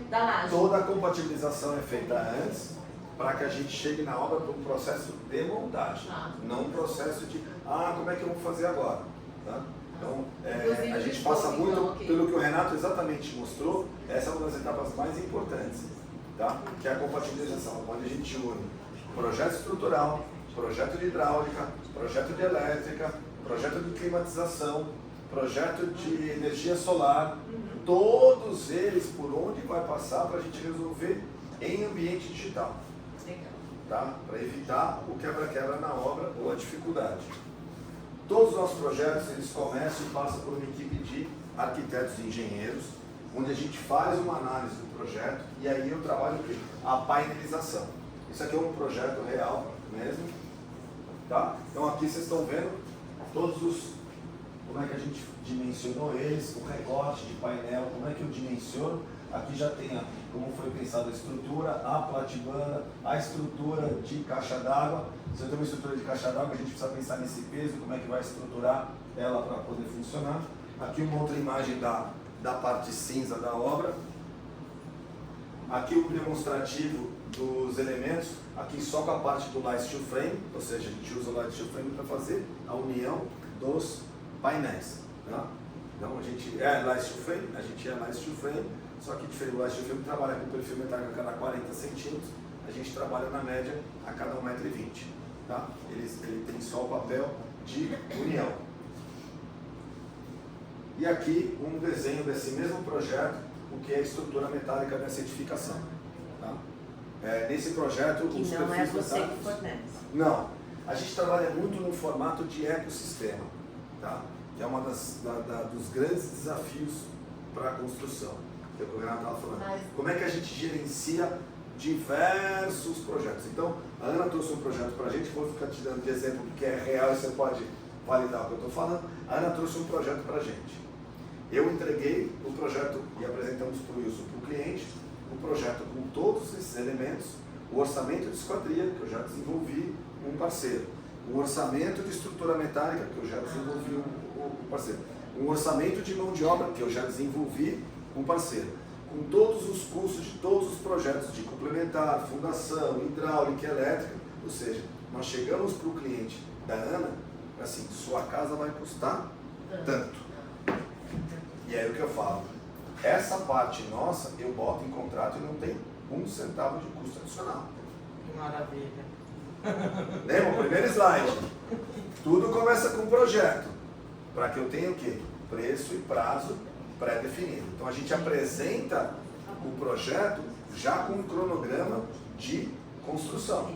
da laje. Toda a compatibilização é feita antes para que a gente chegue na obra para um processo de montagem, não um processo de, como é que eu vou fazer agora? Tá? Então, a gente passa muito pelo que o Renato exatamente mostrou, essa é uma das etapas mais importantes, tá? Que é a compatibilização, onde a gente une projeto estrutural, projeto de hidráulica, projeto de elétrica, projeto de climatização, projeto de energia solar, todos eles por onde vai passar para a gente resolver em ambiente digital. Tá? Para evitar o quebra-quebra na obra ou a dificuldade. Todos os nossos projetos eles começam e passam por uma equipe de arquitetos e engenheiros, onde a gente faz uma análise do projeto e aí eu trabalho o quê? A painelização. Isso aqui é um projeto real mesmo. Tá? Então aqui vocês estão vendo todos os, como é que a gente dimensionou eles, o recorte de painel, como é que eu dimensiono. Aqui já tem como foi pensada a estrutura, a platibanda, a estrutura de caixa d'água. Se eu tenho uma estrutura de caixa d'água, a gente precisa pensar nesse peso, como é que vai estruturar ela para poder funcionar. Aqui uma outra imagem da parte cinza da obra. Aqui o demonstrativo dos elementos, aqui só com a parte do light steel frame, ou seja, a gente usa o light steel frame para fazer a união dos painéis. Tá? Então a gente é light steel frame, só que diferente do light steel frame trabalha com perfil metálico a cada 40 centímetros, a gente trabalha na média a cada 1,20 m. Tá? Ele tem só o papel de união. E aqui um desenho desse mesmo projeto, o que é a estrutura metálica dessa edificação. Tá? Nesse projeto, Que os não é perfis você que metálicos... fornece. Não, a gente trabalha muito no formato de ecossistema, tá? Que é uma dos grandes desafios para a construção, que é o que o Renato estava falando. Como é que a gente gerencia diversos projetos? Então, a Ana trouxe um projeto para a gente, vou ficar te dando de exemplo que é real e você pode validar o que eu estou falando. A Ana trouxe um projeto para a gente. Eu entreguei o projeto e apresentamos para o Wilson, para o cliente, o projeto com todos esses elementos, o orçamento de esquadria, que eu já desenvolvi um parceiro, o orçamento de estrutura metálica, que eu já desenvolvi um parceiro, um orçamento de mão de obra, que eu já desenvolvi um parceiro, com todos os custos de todos os projetos de complementar, fundação, hidráulica, elétrica, ou seja, nós chegamos para o cliente da Ana, assim, sua casa vai custar tanto. E aí o que eu falo? Essa parte nossa, eu boto em contrato e não tem um centavo de custo adicional. Que maravilha. Lembra o primeiro slide? Tudo começa com um projeto, para que eu tenha o quê? Preço e prazo pré-definido. Então a gente apresenta o projeto já com um cronograma de construção.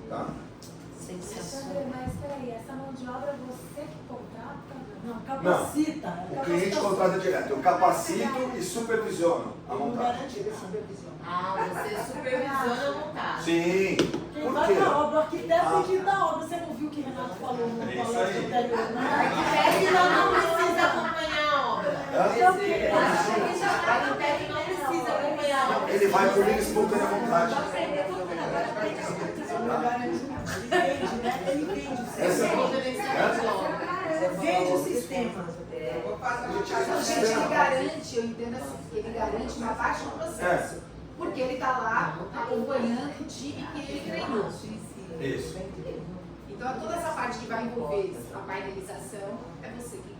Tá? Alexandre, mas peraí, essa mão de obra você que contrata? Não, capacita. O cliente contrata direto. Eu capacito e supervisiono a montagem. Você supervisiona a montagem. Sim. Quem Por vai quê? na obra, o arquiteto tem que ir na obra. Você não viu o que o Renato falou no palestra anterior, né? Arquiteto não precisa acompanhar a obra. Arquiteto não precisa acompanhar a obra. Ele vai por livre e espontânea vontade. Ele vende o Essa Vende o sistema. Ele garante, eu entendo assim, que ele garante uma parte do processo. Porque ele está lá acompanhando o time que ele treinou. Isso. Então toda essa parte que vai envolver a painelização é você que.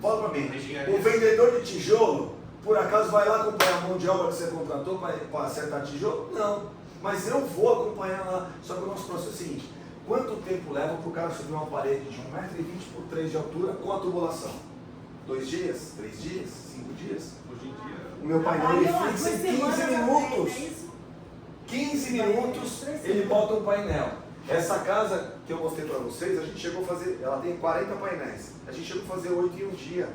Fala pra mim, o vendedor de tijolo, por acaso vai lá acompanhar a mão de obra que você contratou para acertar tijolo? Não. Mas eu vou acompanhar lá. Só que o nosso processo é o seguinte: quanto tempo leva para o cara subir uma parede de 1,20 m por 3 de altura com a tubulação? 2 dias? 3 dias? 5 dias? Hoje em dia. O meu painel ele fixa em 15 minutos. 15 minutos ele bota um painel. Essa casa que eu mostrei para vocês, a gente chegou a fazer, ela tem 40 painéis. A gente chegou a fazer 8 em um dia.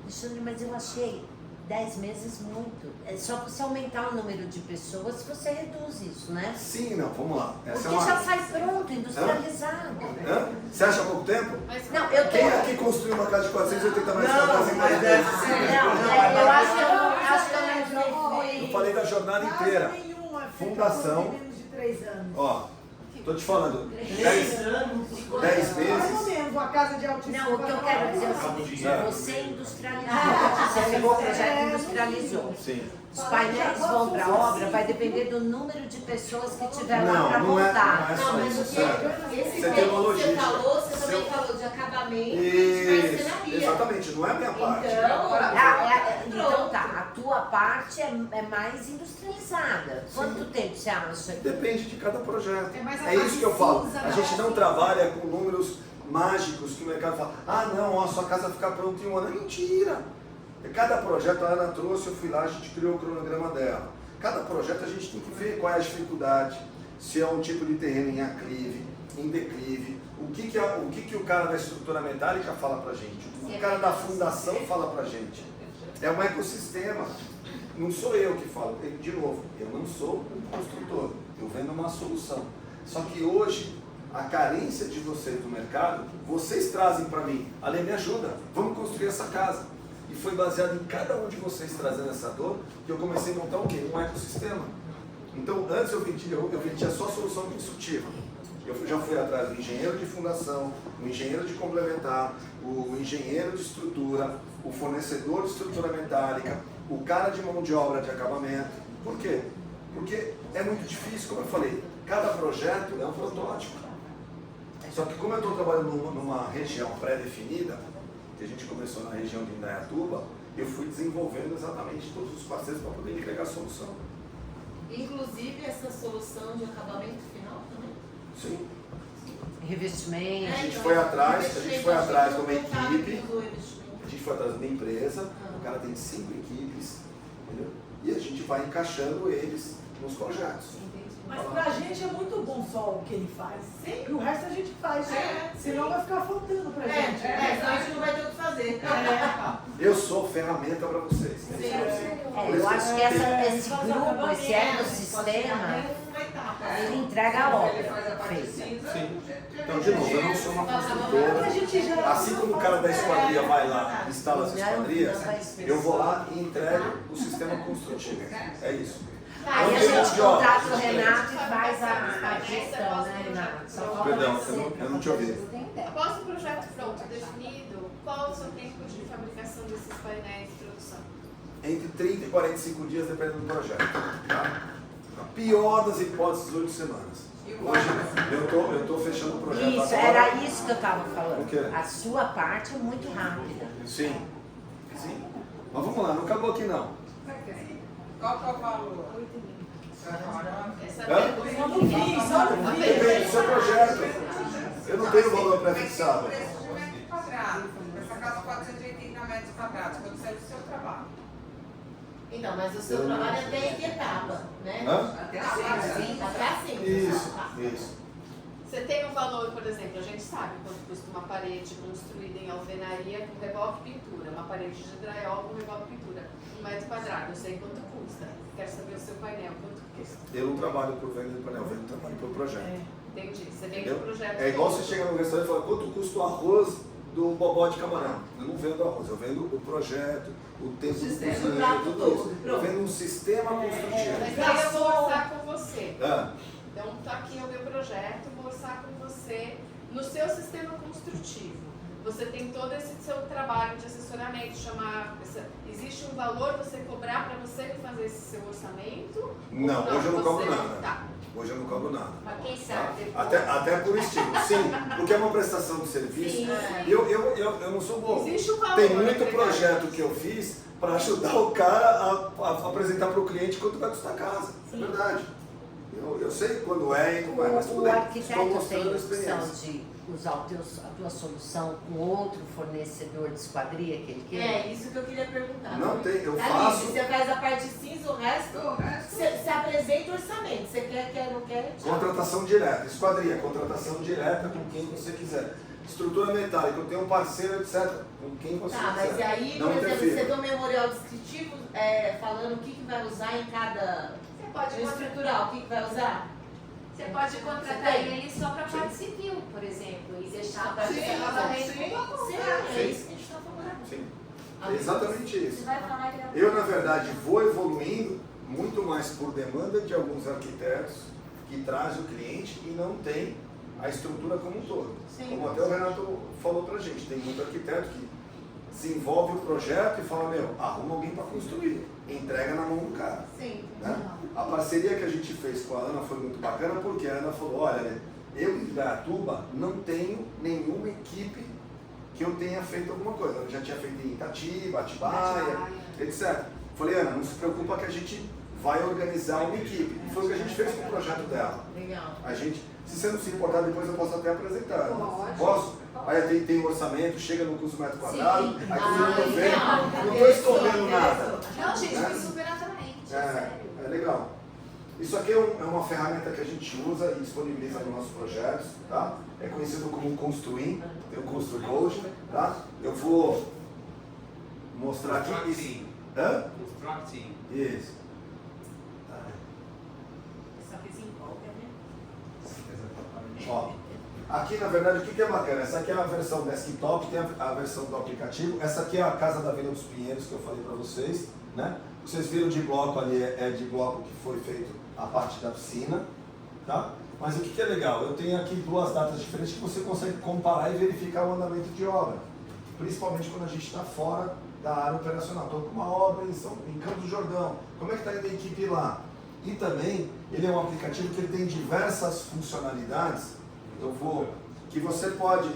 Alexandre, mas eu achei 10 meses muito. É só que se aumentar o número de pessoas, você reduz isso, né? Sim, não, vamos lá. Essa Porque é uma... já sai pronto, industrializado. Hã? Você acha pouco tempo? Não, eu Quem tô... aqui construiu uma casa de 480 metros Não, quadrados em mas 10 deve meses? ser. eu acho que eu não Eu falei da jornada inteira. Fundação. Menos de 3 anos. Ó, tô te falando, 10 Mais ou meses. menos, uma casa de altíssimo Não, o que eu quero dizer é o seguinte, você industrializou, você pegou o projeto e industrializou. Sim. Os painéis vão para a obra, vai depender do número de pessoas que tiver lá para Não é montar. só Mas isso, o que certo? esse Você tempo tem que uma você logística. falou, você também Seu- falou de acabamento e de Isso, marcenaria. exatamente, não é a minha parte. Então tá, a tua parte é mais industrializada. Quanto tempo você acha? Depende de cada projeto. É mais a É isso que eu falo. cinza, A gente não trabalha com números mágicos que o mercado fala, ah não, a sua casa vai ficar pronta em um ano. É mentira. Cada projeto a Ana trouxe, eu fui lá, a gente criou o cronograma dela. Cada projeto a gente tem que ver qual é a dificuldade, se é um tipo de terreno em aclive, em declive, o que o cara da estrutura metálica fala pra gente, o que o cara da fundação fala pra gente. É um ecossistema. Não sou eu que falo. De novo, eu não sou um construtor, eu vendo uma solução. Só que hoje, a carência de vocês no mercado, vocês trazem para mim, Ale, me ajuda, vamos construir essa casa. E foi baseado em cada um de vocês trazendo essa dor, que eu comecei a montar o quê? Um ecossistema. Então, antes eu vendia só solução construtiva. Eu já fui atrás do engenheiro de fundação, o engenheiro de complementar, o engenheiro de estrutura, o fornecedor de estrutura metálica, o cara de mão de obra de acabamento. Por quê? Porque é muito difícil, como eu falei, cada projeto é um protótipo. Só que como eu estou trabalhando numa região pré-definida, que a gente começou na região de Indaiatuba, eu fui desenvolvendo exatamente todos os parceiros para poder entregar a solução. Inclusive essa solução de acabamento final também. Sim. Revestimento. A gente foi atrás de uma equipe, do investimento. a gente foi atrás de uma empresa, o cara tem 5 equipes, entendeu? E a gente vai encaixando eles nos projetos. Mas pra gente é muito bom só o que ele faz. Sim. E o resto a gente faz. Senão vai ficar faltando pra gente. Senão a gente não vai ter o que fazer. Eu sou ferramenta para vocês. Eu acho que esse grupo, esse ecossistema, ele entrega a obra feita. Sim. Então, de novo, eu não sou uma construtora. Assim como o cara da esquadria vai lá e instala as esquadrias, eu vou lá e entrego o sistema construtivo. É isso. Aí a Não tem gente mão de obra. contrata o Renato e faz a gestão, né, Renato? Só falta Perdão, mais eu não te ouvi. Após o projeto pronto definido, qual o seu tempo de fabricação desses painéis de produção? Entre 30 e 45 dias, dependendo do projeto. Tá? A pior das hipóteses, 8 semanas. Hoje eu tô fechando o projeto Isso, agora. era isso que eu estava O falando. quê? A sua parte é muito rápida. Sim. Sim. Mas vamos lá, não acabou aqui não. Qual que é o valor? Essa Hã? Depende do seu projeto. Eu não tenho valor pré-fixado. O preço de metro quadrado. Essa casa 480 metros quadrados, quando sai do seu trabalho. Então, mas o seu trabalho é até em que etapa, né? Hã? Até assim, né? Até assim. Isso. Você tem um valor, por exemplo, a gente sabe quanto custa uma parede construída em alvenaria com revólver e pintura, uma parede de drywall com revólver e pintura, 1 metro quadrado, eu sei quanto custa. Quero saber o seu painel, quanto custa. Eu não trabalho por venda de painel, eu trabalho por projeto. Entendi, você vende o projeto. É igual todo. você chega no restaurante e fala, quanto custa o arroz do bobó de camarão? Eu não vendo arroz, eu vendo o projeto, o tempo do cozinheiro, tudo isso. Eu vendo um sistema construtivo. Mas aí eu vou orçar com você. Ah, Então tá aqui o meu projeto, vou orçar com você no seu sistema construtivo. Você tem todo esse seu trabalho de assessoramento, existe um valor você cobrar para você fazer esse seu orçamento? não, Ou hoje eu não cobro você- nada. Tá. Hoje eu não cobro nada. Mas quem Tá? sabe depois. Até por estilo, sim, porque é uma prestação de serviço. Sim. E eu não sou bobo. Existe um valor. Tem muito agregado. projeto que eu fiz para ajudar o cara a apresentar para o cliente quanto vai custar a casa. É verdade. Eu sei quando é e não é, mas tudo O bem. arquiteto Estou tem mostrando a opção experiência. de usar a tua solução com outro fornecedor de esquadria que ele quer? É, isso que eu queria perguntar. Não tem, eu Tá faço. livre, você faz a parte cinza, o resto, você apresenta o orçamento. Você quer, não quer, tchau. Contratação direta, esquadria, contratação direta com quem você quiser. Estrutura metálica, eu tenho um parceiro, etc. Com quem você Tá, mas e quiser. aí, Não por exemplo, interfiro. você deu um memorial descritivo falando o que vai usar em cada Você pode no estrutural, o que vai usar? Você pode contratar ele só para a parte civil, por exemplo, e deixar a parte de acabamento com uma Sim, conta. é isso que a gente está falando. Sim, é exatamente Você isso. vai falar que é Eu, na verdade, vou evoluindo muito mais por demanda de alguns arquitetos que trazem o cliente e não tem a estrutura como um todo. Sim. Como até o Renato falou pra gente, tem muito arquiteto que desenvolve o projeto e fala, arruma alguém para construir, entrega na mão do cara. Sim. Né? A parceria que a gente fez com a Ana foi muito bacana porque a Ana falou, olha, eu em Indaiatuba não tenho nenhuma equipe que eu tenha feito alguma coisa. Eu já tinha feito em Itatiba, Atibaia, etc. Falei, Ana, não se preocupa que a gente vai organizar uma equipe. E foi o que a gente fez com o projeto dela. Legal. A gente, se você não se importar, depois eu posso até apresentar. Pode. Posso? Aí tem o orçamento, chega no custo metro quadrado, Sim. aí todo mundo vê, legal. não estou escondendo nada. Não, gente, Né? foi super naturalmente, sério. É legal. Isso aqui é uma ferramenta que a gente usa e disponibiliza nos nossos projetos, tá? É conhecido como Construim, tem o Constru Code, tá? Eu vou mostrar aqui. Constructing. Hã? Constructing. Isso. Só desenvolve, né? Ó, aqui na verdade o que é bacana? Essa aqui é a versão desktop, tem a versão do aplicativo. Essa aqui é a casa da Vila dos Pinheiros que eu falei para vocês, né? Vocês viram de bloco ali, é de bloco que foi feito a parte da piscina, tá? Mas o que é legal? Eu tenho aqui duas datas diferentes que você consegue comparar e verificar o andamento de obra, principalmente quando a gente está fora da área operacional. Estou com uma obra em Campos do Jordão, como é que está indo a equipe lá? E também, ele é um aplicativo que ele tem diversas funcionalidades, que você pode,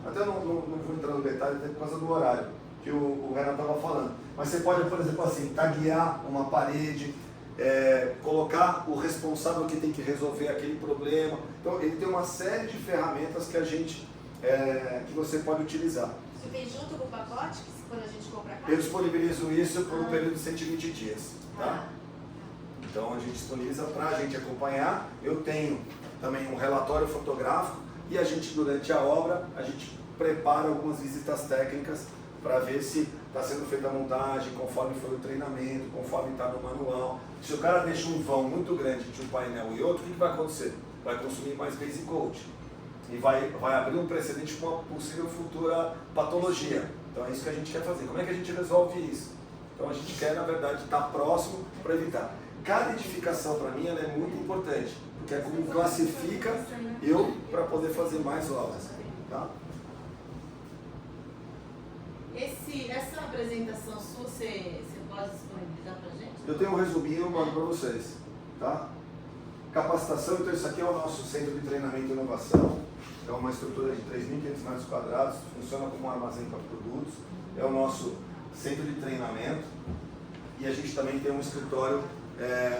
até não vou entrar no detalhe até por causa do horário, que o Renato estava falando, mas você pode, por exemplo, assim, taguear uma parede, colocar o responsável que tem que resolver aquele problema. Então, ele tem uma série de ferramentas que você pode utilizar. Isso vem junto com o pacote, quando a gente compra a casa? Eu disponibilizo isso por um período de 120 dias, tá? Então, a gente disponibiliza para a gente acompanhar. Eu tenho também um relatório fotográfico e a gente, durante a obra, a gente prepara algumas visitas técnicas para ver se está sendo feita a montagem, conforme foi o treinamento, conforme está no manual. Se o cara deixa um vão muito grande entre um painel e outro, o que vai acontecer? Vai consumir mais base coat e vai abrir um precedente para uma possível futura patologia. Então é isso que a gente quer fazer. Como é que a gente resolve isso? Então a gente quer, na verdade, estar próximo para evitar. cada edificação para mim ela é muito importante, porque é como classifica eu para poder fazer mais obras. Tá? Essa apresentação sua, você pode disponibilizar pra gente? Eu tenho um resuminho, eu mando para vocês. Tá? Capacitação, então isso aqui é o nosso centro de treinamento e inovação. É uma estrutura de 3.500 metros quadrados, funciona como um armazém para produtos. É o nosso centro de treinamento. E a gente também tem um escritório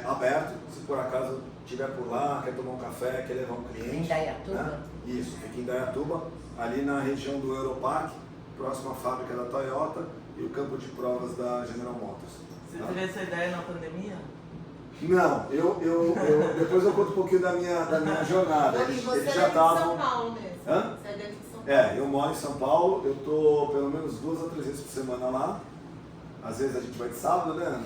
aberto, se por acaso estiver por lá, quer tomar um café, quer levar um cliente. Em Indaiatuba? Né? Isso, fica em Indaiatuba, ali na região do Europark, próxima à fábrica da Toyota e o campo de provas da General Motors. Você teve essa ideia na pandemia? Não, depois eu conto um pouquinho da minha jornada. E Eles você já é daqui de São estavam. Paulo mesmo? Hã? Você é daqui de São Paulo? Eu moro em São Paulo, eu tô pelo menos 2 a 3 vezes por semana lá. Às vezes a gente vai de sábado, né?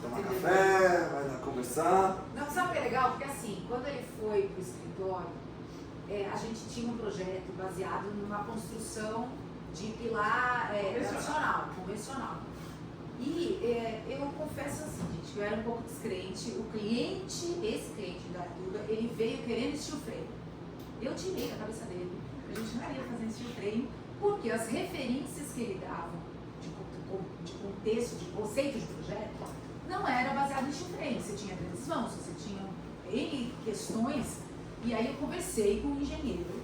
Tomar café, vai lá conversar. Não, sabe o que é legal? Porque assim, quando ele foi para o escritório, a gente tinha um projeto baseado numa construção de pilar tradicional, convencional. E eu confesso assim, gente, que eu era um pouco descrente. Esse cliente da Artuga, ele veio querendo steel frame. Eu tirei da cabeça dele, a gente não ia fazer steel frame, porque as referências que ele dava de contexto, de conceito de projeto, não era baseado em steel frame. Você tinha grandes mãos, você tinha N questões, e aí eu conversei com um engenheiro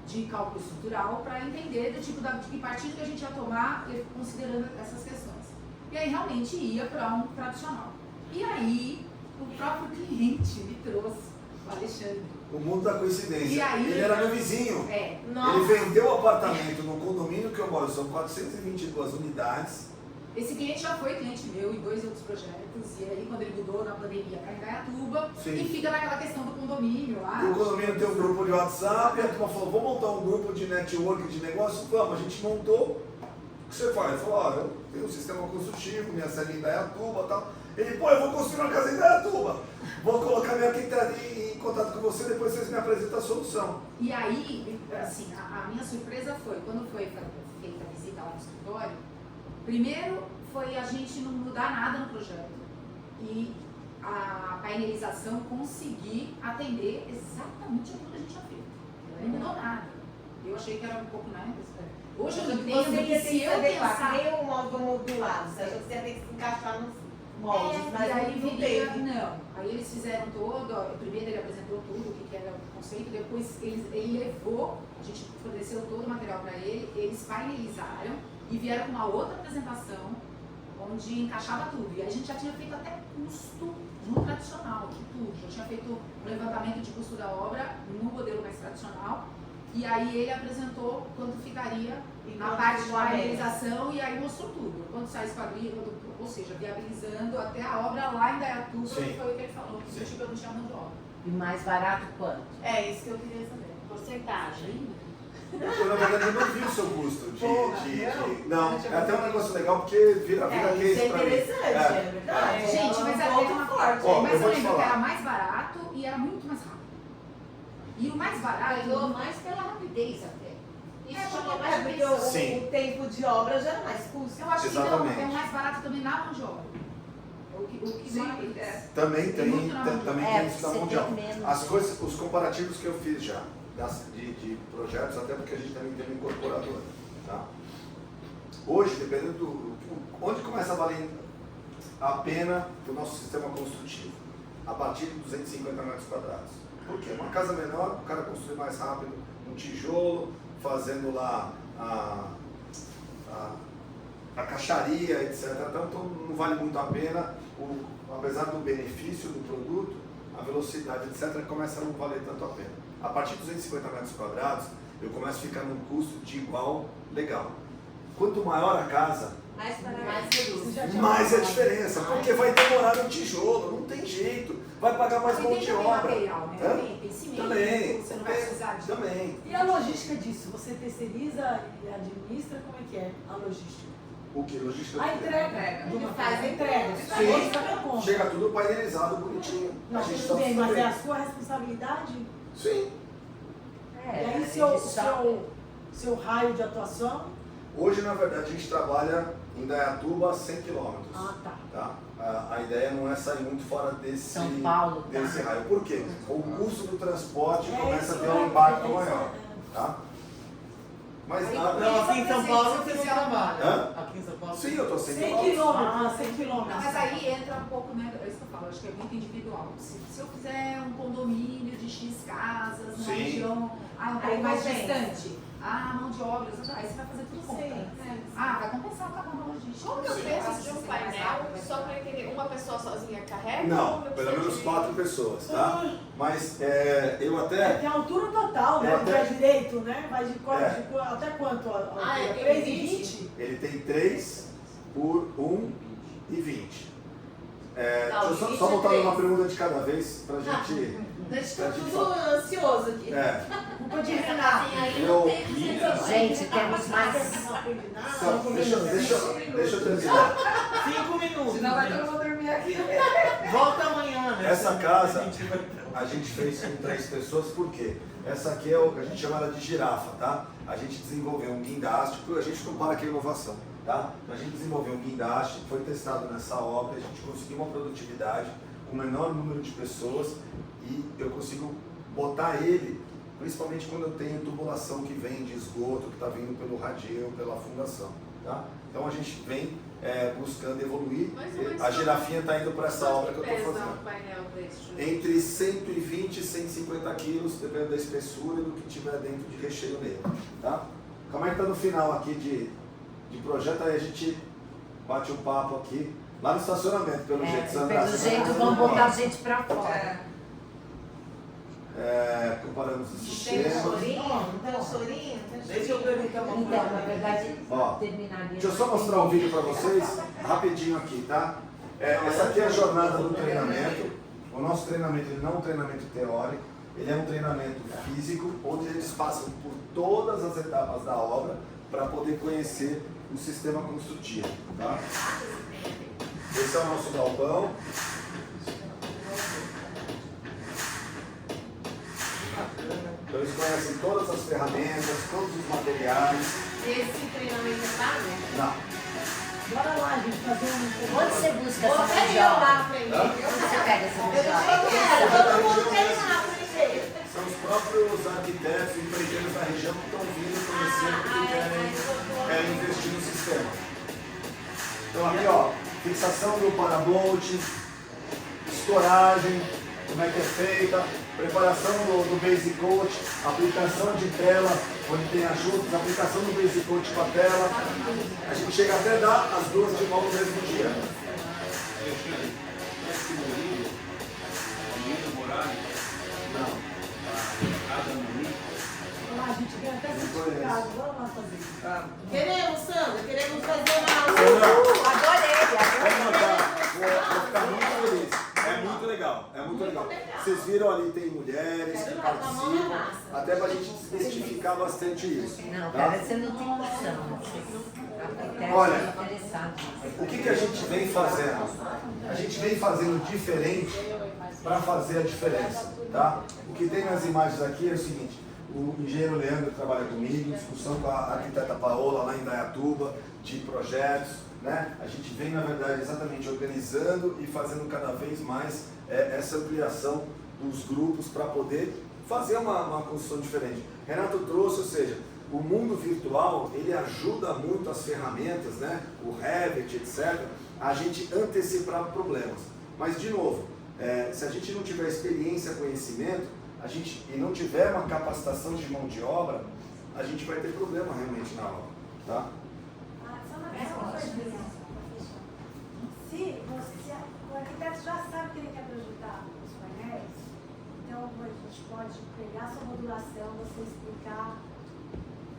de cálculo estrutural para entender do tipo de que partido que a gente ia tomar considerando essas questões. E aí realmente ia para um tradicional. E aí o próprio cliente me trouxe, o Alexandre. O mundo da coincidência. E aí, ele era meu vizinho. Ele vendeu o apartamento no condomínio que eu moro, são 422 unidades. Esse cliente já foi cliente meu em 2 outros projetos, e aí quando ele mudou na pandemia para Indaiatuba, e fica naquela questão do condomínio lá. E o condomínio tem um grupo de WhatsApp, e a turma falou, vamos montar um grupo de network de negócio? Vamos, a gente montou. O que você faz? Ele falou, eu tenho um sistema construtivo, minha sede em Indaiatuba e tal. Ele, eu vou construir uma casa em Indaiatuba. Vou colocar minha arquiteta em contato com você, depois vocês me apresentam a solução. E aí, assim, a minha surpresa foi, quando foi feita a visita lá no escritório, primeiro foi a gente não mudar nada no projeto e a painelização conseguir atender exatamente aquilo que a gente tinha feito. Não mudou nada. Eu achei que era um pouco, né? Hoje eu entendo que se eu pensar... Nem o móvel modulado, você achou que você ia ter que se encaixar nos moldes, mas aí não teve. Não. Aí eles fizeram todo, primeiro ele apresentou tudo, o que era o conceito, depois ele levou, a gente forneceu todo o material para ele, eles painelizaram e vieram com uma outra apresentação onde encaixava tudo. E aí a gente já tinha feito até custo no tradicional, de tudo. Já tinha feito um levantamento de custo da obra no modelo mais tradicional. E aí ele apresentou quanto ficaria na parte de painelização e aí mostrou tudo. Quanto sai esquadrilha, ou seja, viabilizando até a obra lá em Indaiatuba, foi o que ele falou, que tipo, eu não tinha mão de obra. E mais barato quanto? É isso que eu queria saber. Porcentagem. Na verdade, eu não vi o seu custo Não, é até um negócio legal porque vira case pra mim. É interessante, verdade. Gente, mas era uma forte. Mas eu lembro que era mais barato e era muito mais rápido. E o mais barato... Ganhou mais pela rapidez até. Isso chamou mais porque o tempo de obra já era mais custo. Eu acho que não, é mais barato também na mão de obra. O que mais... Também tem isso da mão de obra. As né? coisas, os comparativos que eu fiz já, de projetos, até porque a gente também tem uma incorporadora. Tá? Hoje, dependendo do... Onde começa a valer a pena o nosso sistema construtivo? A partir de 250 metros quadrados. Por quê? Uma casa menor, o cara construir mais rápido um tijolo, fazendo lá a caixaria, etc. Então não vale muito a pena, apesar do benefício do produto, a velocidade, etc., começa a não valer tanto a pena. A partir de 250 metros quadrados, eu começo a ficar num custo de igual legal. Quanto maior a casa, mais a diferença, porque vai demorar no tijolo, não tem jeito, vai pagar mais mão de obra. Material, né? Tem cimento, você não vai precisar disso. Também. E a logística disso? Você terceiriza e administra? Como é que é a logística? O que? Logística? A entrega. Ele faz a entrega. Sim, chega tudo painelizado, bonitinho. Não, tudo bem, mas é a sua responsabilidade? Sim. E aí seu raio de atuação? Hoje, na verdade, a gente trabalha Indaiatuba, 100 quilômetros. Ah, tá. Tá? A ideia não é sair muito fora desse, São Paulo, tá? desse raio. Por quê? O custo do transporte começa a isso ter um aí, impacto isso maior. aí. Tá? Mas nada. Não, aqui em São Paulo você não trabalha. Hã? Aqui em São Paulo. Sim, eu tô 100 100 quilômetros. quilômetros, 100 Não, quilômetros. mas aí entra um pouco, né? É isso que eu falo, acho que é muito individual. Se eu fizer um condomínio de X casas na Sim. região, um pouco Aí mais compensa. distante, mão de obra, aí você vai fazer tudo conta. Vai compensar com a logística. Qual que é o preço de um painel, só para entender, uma pessoa sozinha carrega? Não, ou eu pelo preciso menos de- 4 pessoas, tá? Mas eu até. Tem a altura total, né? Eu Do até- pé direito, né? Vai de É. até quanto? A altura? Ah, é 3,20? Ele tem 3 por 1,20. Deixa eu só voltar numa pergunta de cada vez pra gente. A gente tá pra gente tudo ansioso aqui. Culpa de Renato. Gente, temos mais. Deixa eu terminar. 5 minutos. Senão vai gente. todo mundo dormir aqui. Volta amanhã, né? Essa casa a gente fez com 3 pessoas, por quê? Essa aqui é o que a gente chama ela de girafa, tá? A gente desenvolveu um guindaste, a gente não para aqui a inovação, tá? A gente desenvolveu um guindaste, foi testado nessa obra, a gente conseguiu uma produtividade com o menor número de pessoas e eu consigo botar ele, principalmente quando eu tenho tubulação que vem de esgoto, que está vindo pelo radieiro, pela fundação, tá? Então a gente vem buscando evoluir. Mais ou menos A girafinha está indo para essa obra que eu estou pesa fazendo. um painel desse? Entre 120 e 150 quilos, dependendo da espessura e do que tiver dentro de recheio nele, tá? Como é que tá no final aqui de projeto, aí a gente bate um papo aqui, lá no estacionamento, pelo jeito, Sandra. Pelo jeito, vamos botar a gente pra fora. Comparamos os Tem um sistemas. chorinho? Não tem um chorinho? Deixa eu perguntar uma coisa. Então, na verdade, Ó, terminaria. Deixa eu só mostrar um vídeo para vocês, rapidinho aqui, tá? Essa aqui é a jornada do treinamento. O nosso treinamento ele não é um treinamento teórico, ele é um treinamento físico, onde eles passam por todas as etapas da obra para poder conhecer o sistema construtivo, tá? Esse é o nosso galpão. Então eles conhecem todas as ferramentas, todos os materiais. Esse treinamento é pago? Não. Bora lá, gente, fazer um. Onde você busca essa Vou mão até de eu lá obra? aprender. Onde você pega essa mão de Eu obra? quero, todo mundo quer ir lá aprender. São os próprios arquitetos e empreiteiros da região que estão vindo conhecendo porque querem investir no sistema. Então aqui ó, fixação do parabolt, escoragem, como é que é feita, preparação do base coat, aplicação de tela, onde tem ajustes, aplicação do base coat com a tela. A gente chega até a dar as duas de mão no mesmo dia. Não. Vamos lá, gente, ganha até certificado. Vamos lá fazer. Queremos, Sandra, queremos fazer uma aula. Adorei, Pode adorei. mandar. Vou ficar muito feliz. É muito legal, é muito legal. Vocês viram ali, tem mulheres que participam, até para a gente desmistificar bastante isso. Não, tá? cara, você não tem noção. Olha, Interessado. O que a gente vem fazendo? A gente vem fazendo diferente para fazer a diferença, tá? O que tem nas imagens aqui é o seguinte: o engenheiro Leandro trabalha comigo, discussão com a arquiteta Paola lá em Indaiatuba, de projetos, né? A gente vem, na verdade, exatamente organizando e fazendo cada vez mais essa ampliação dos grupos para poder fazer uma construção diferente. Renato trouxe, ou seja, o mundo virtual, ele ajuda muito as ferramentas, né? O Revit, etc., a gente antecipar problemas. Mas, de novo, se a gente não tiver experiência, conhecimento, e não tiver uma capacitação de mão de obra, a gente vai ter problema realmente na obra, tá? Só uma coisinha. Se o arquiteto já sabe que ele quer projetar os painéis, então a gente pode pegar a sua modulação, você explicar.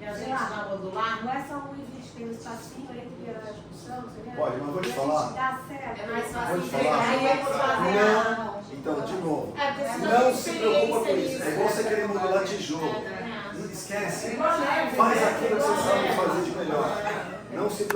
E a gente vai modular? Não é só um vídeo, tem um espacinho entre a discussão, você vê? Pode, mas vou te E a falar. gente dá certo. É mais Vou fácil te entregar falar. e vamos fazer. Não. Então, de novo, É, porque você não tem se preocupa com isso. experiência É igual você nisso. querer modular tijolo. É. Não esquece. Igual leve, Faz né? aquilo que você sabe fazer de melhor. Não se